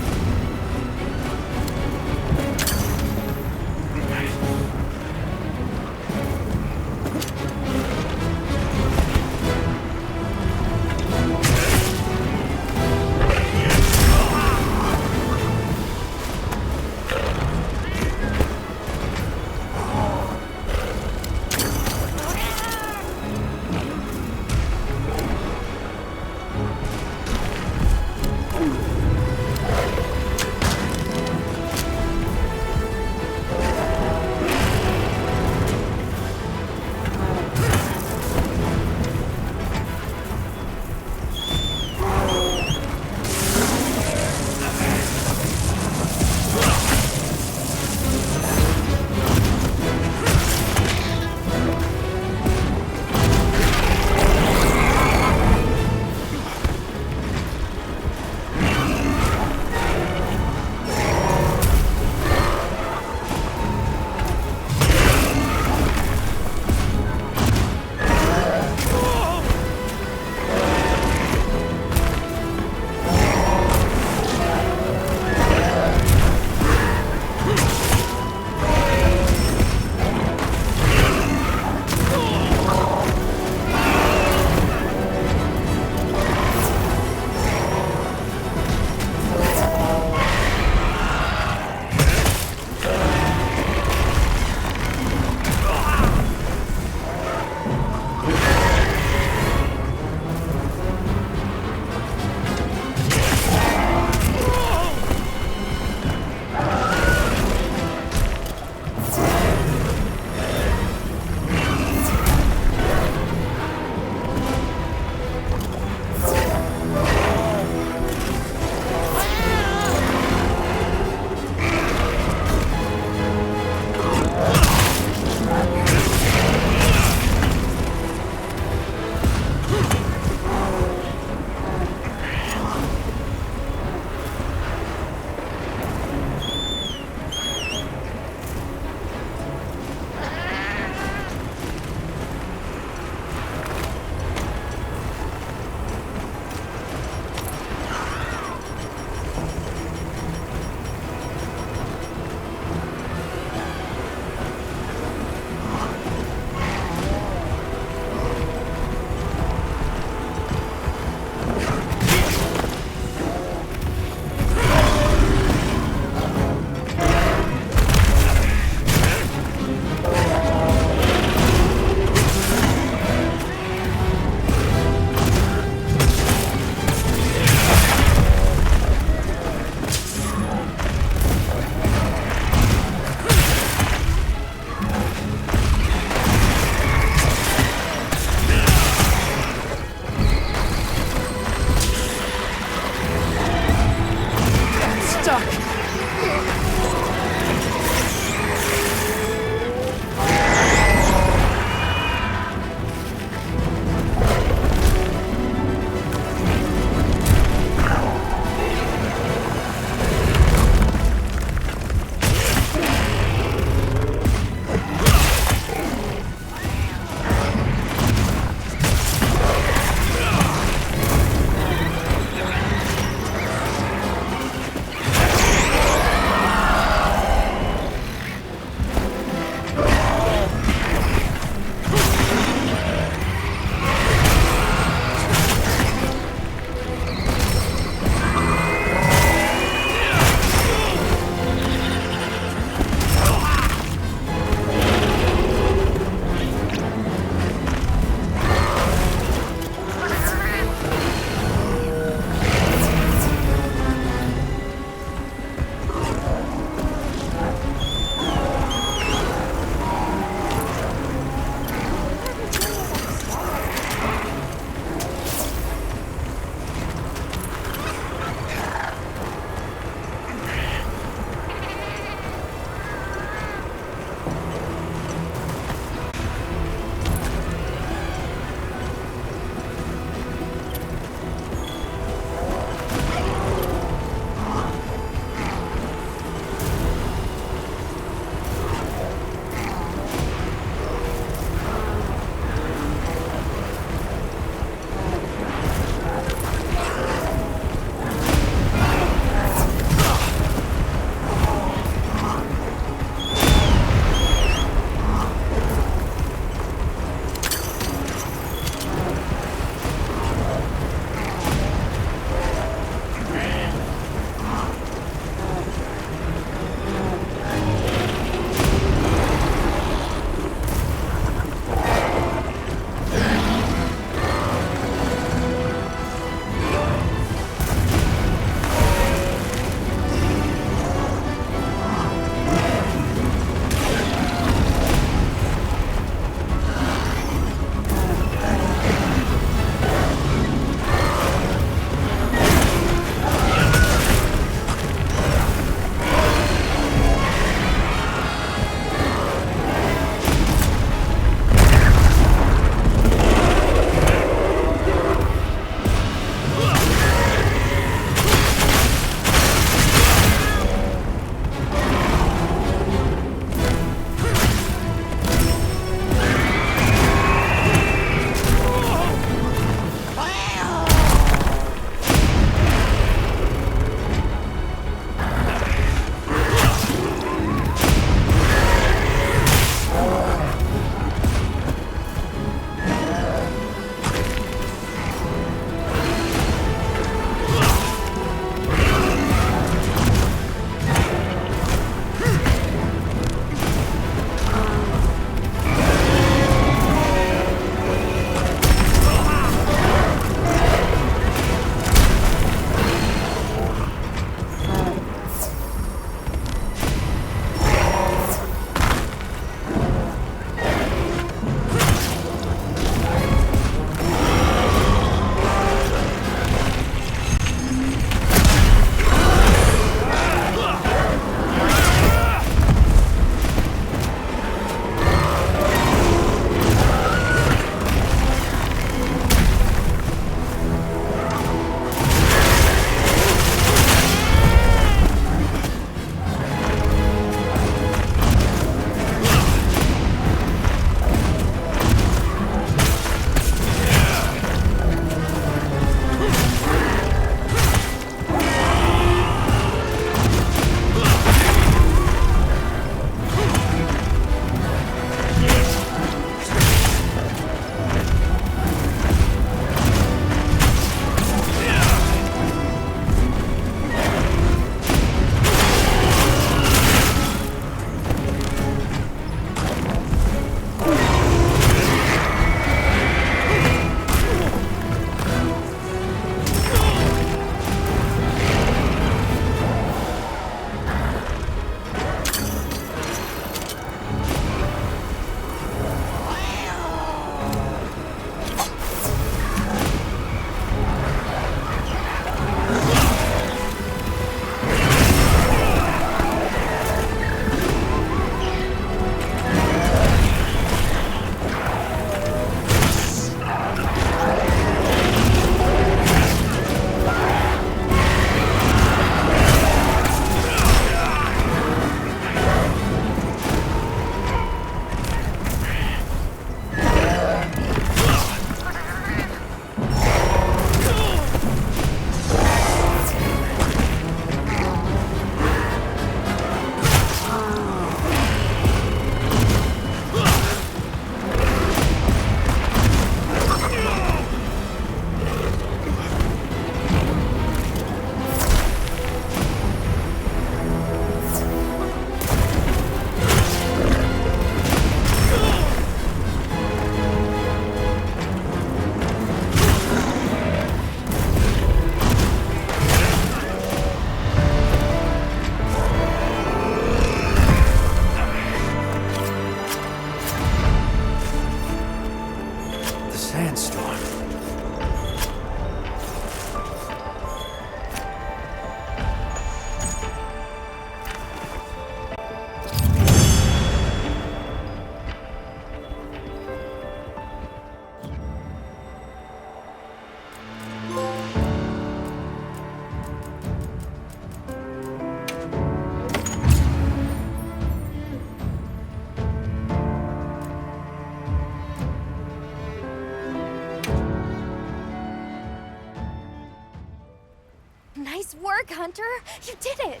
Nice work, Hunter! You did it!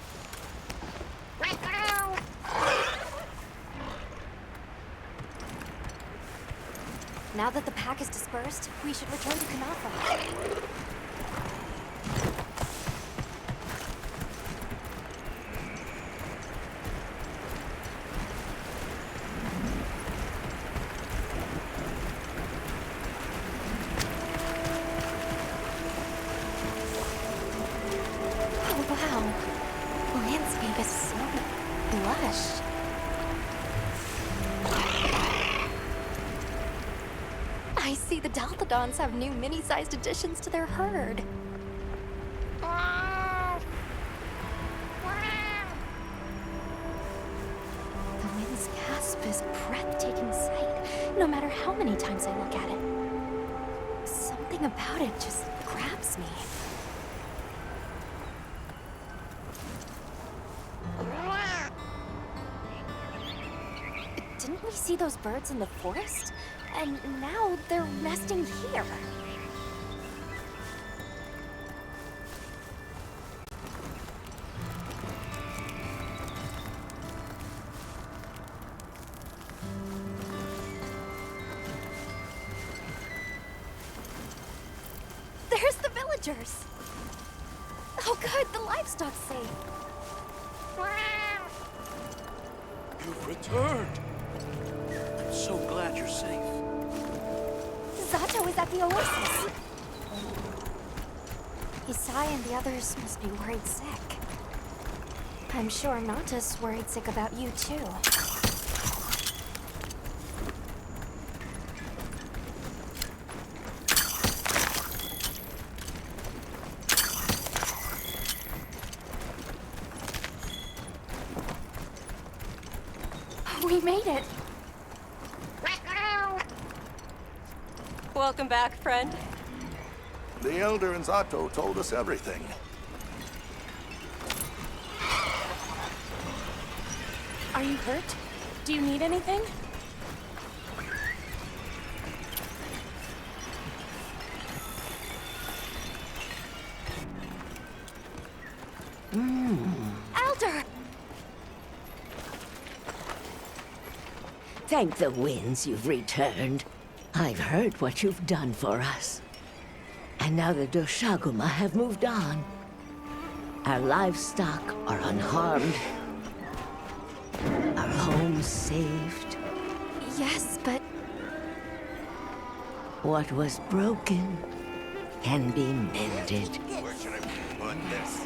Now that the pack is dispersed, we should return to Kanafa. Oh wow, the landscape is so lush. I see the Dalthodons have new mini-sized additions to their herd. The wind's gasp is breathtaking sight, no matter how many times I look at it. Something about it just grabs me. Didn't we see those birds in the forest? And now they're nesting here. There's the villagers! Oh good, the livestock's safe. You've returned. I'm so glad you're safe. Zato is at the oasis. Isai and the others must be worried sick. I'm sure Nanta's worried sick about you too. We made it! Welcome back, friend. The Elder and Zato told us everything. Are you hurt? Do you need anything? Elder! Thank the winds you've returned. I've heard what you've done for us. And now the Doshaguma have moved on. Our livestock are unharmed. Our homes saved. Yes, but What was broken can be mended. Where should I put this?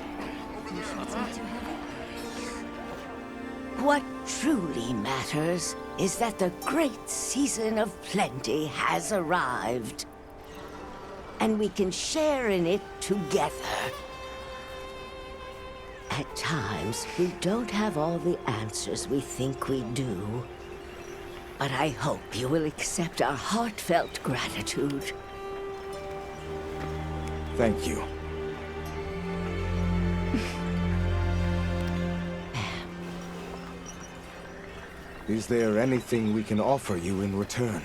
What truly matters is that the great season of plenty has arrived. And we can share in it together. At times, we don't have all the answers we think we do. But I hope you will accept our heartfelt gratitude. Thank you. Is there anything we can offer you in return?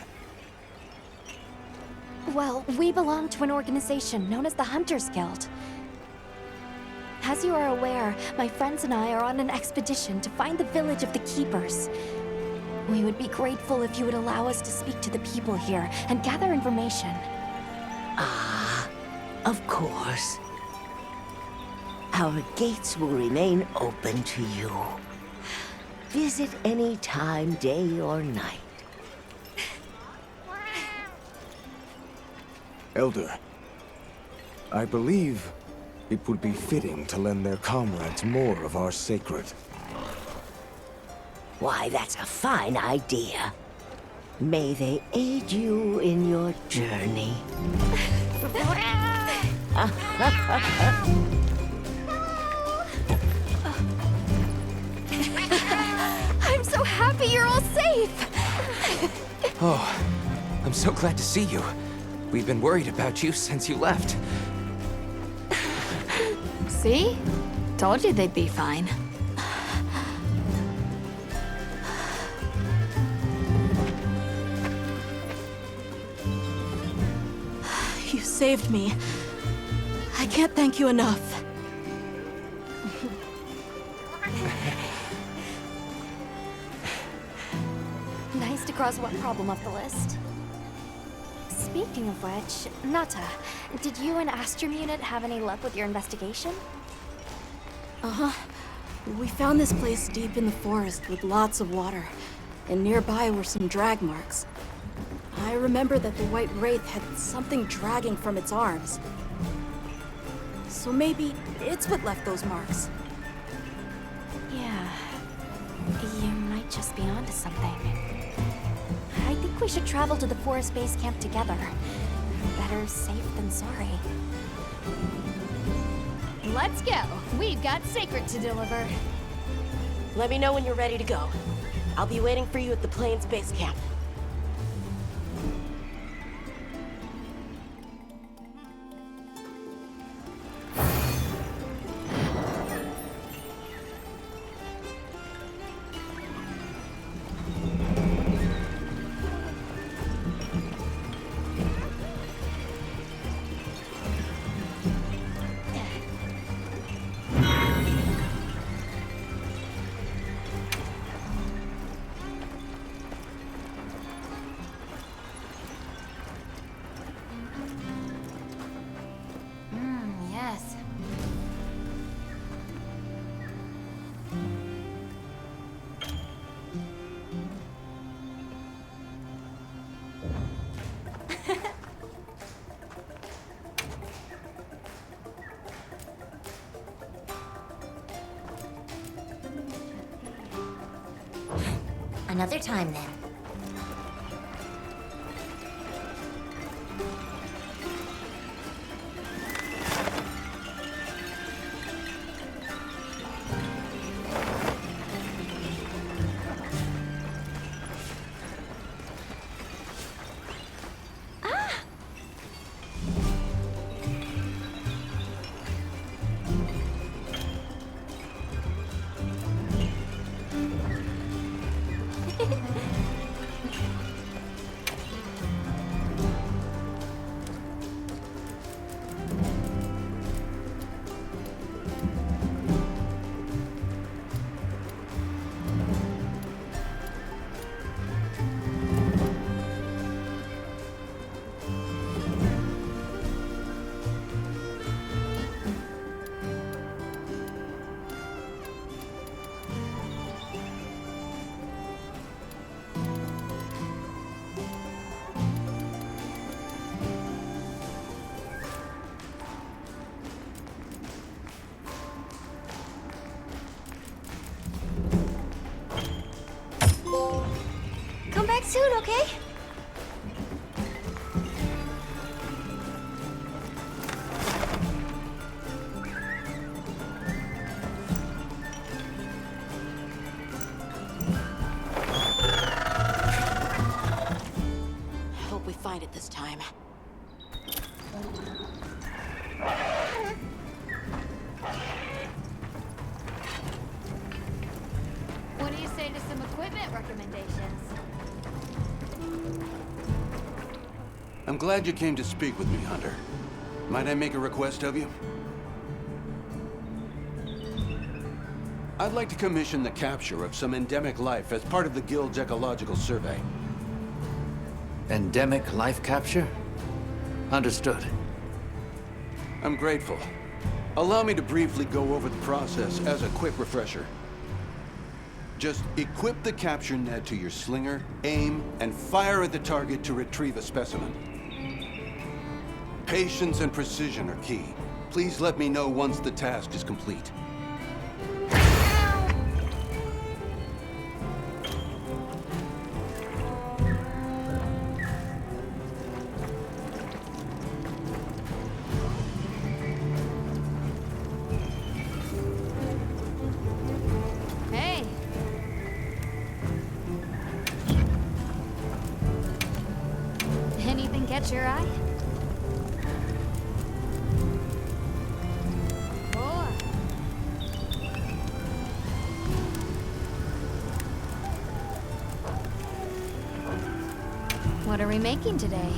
well, we belong to an organization known as the Hunters Guild. As you are aware, my friends and I are on an expedition to find the village of the Keepers. We would be grateful if you would allow us to speak to the people here and gather information. Of course. Our gates will remain open to you. Visit any time, day or night. Elder, I believe it would be fitting to lend their comrades more of our sacred. Why, that's a fine idea. May they aid you in your journey. I'm so happy you're all safe! Oh, I'm so glad to see you. We've been worried about you since you left. See? Told you they'd be fine. You saved me. I can't thank you enough. Nice to cross one problem off the list. Speaking of which, Nata, did you and Astrum Unit have any luck with your investigation? Uh-huh. We found this place deep in the forest with lots of water, and nearby were some drag marks. I remember that the White Wraith had something dragging from its arms. So maybe it's what left those marks. Yeah. You might just be onto something. I think we should travel to the forest base camp together. Better safe than sorry. Let's go. We've got Sacred to deliver. Let me know when you're ready to go. I'll be waiting for you at the Plains base camp. Yes. Another time then. Come back soon, okay? I hope we find it this time. What do you say to some equipment recommendations? I'm glad you came to speak with me, Hunter. Might I make a request of you? I'd like to commission the capture of some endemic life as part of the Guild's ecological survey. Endemic life capture? Understood. I'm grateful. Allow me to briefly go over the process as a quick refresher. Just equip the capture net to your slinger, aim, and fire at the target to retrieve a specimen. Patience and precision are key. Please let me know once the task is complete. Hey. Anything catch your eye? What are we making today?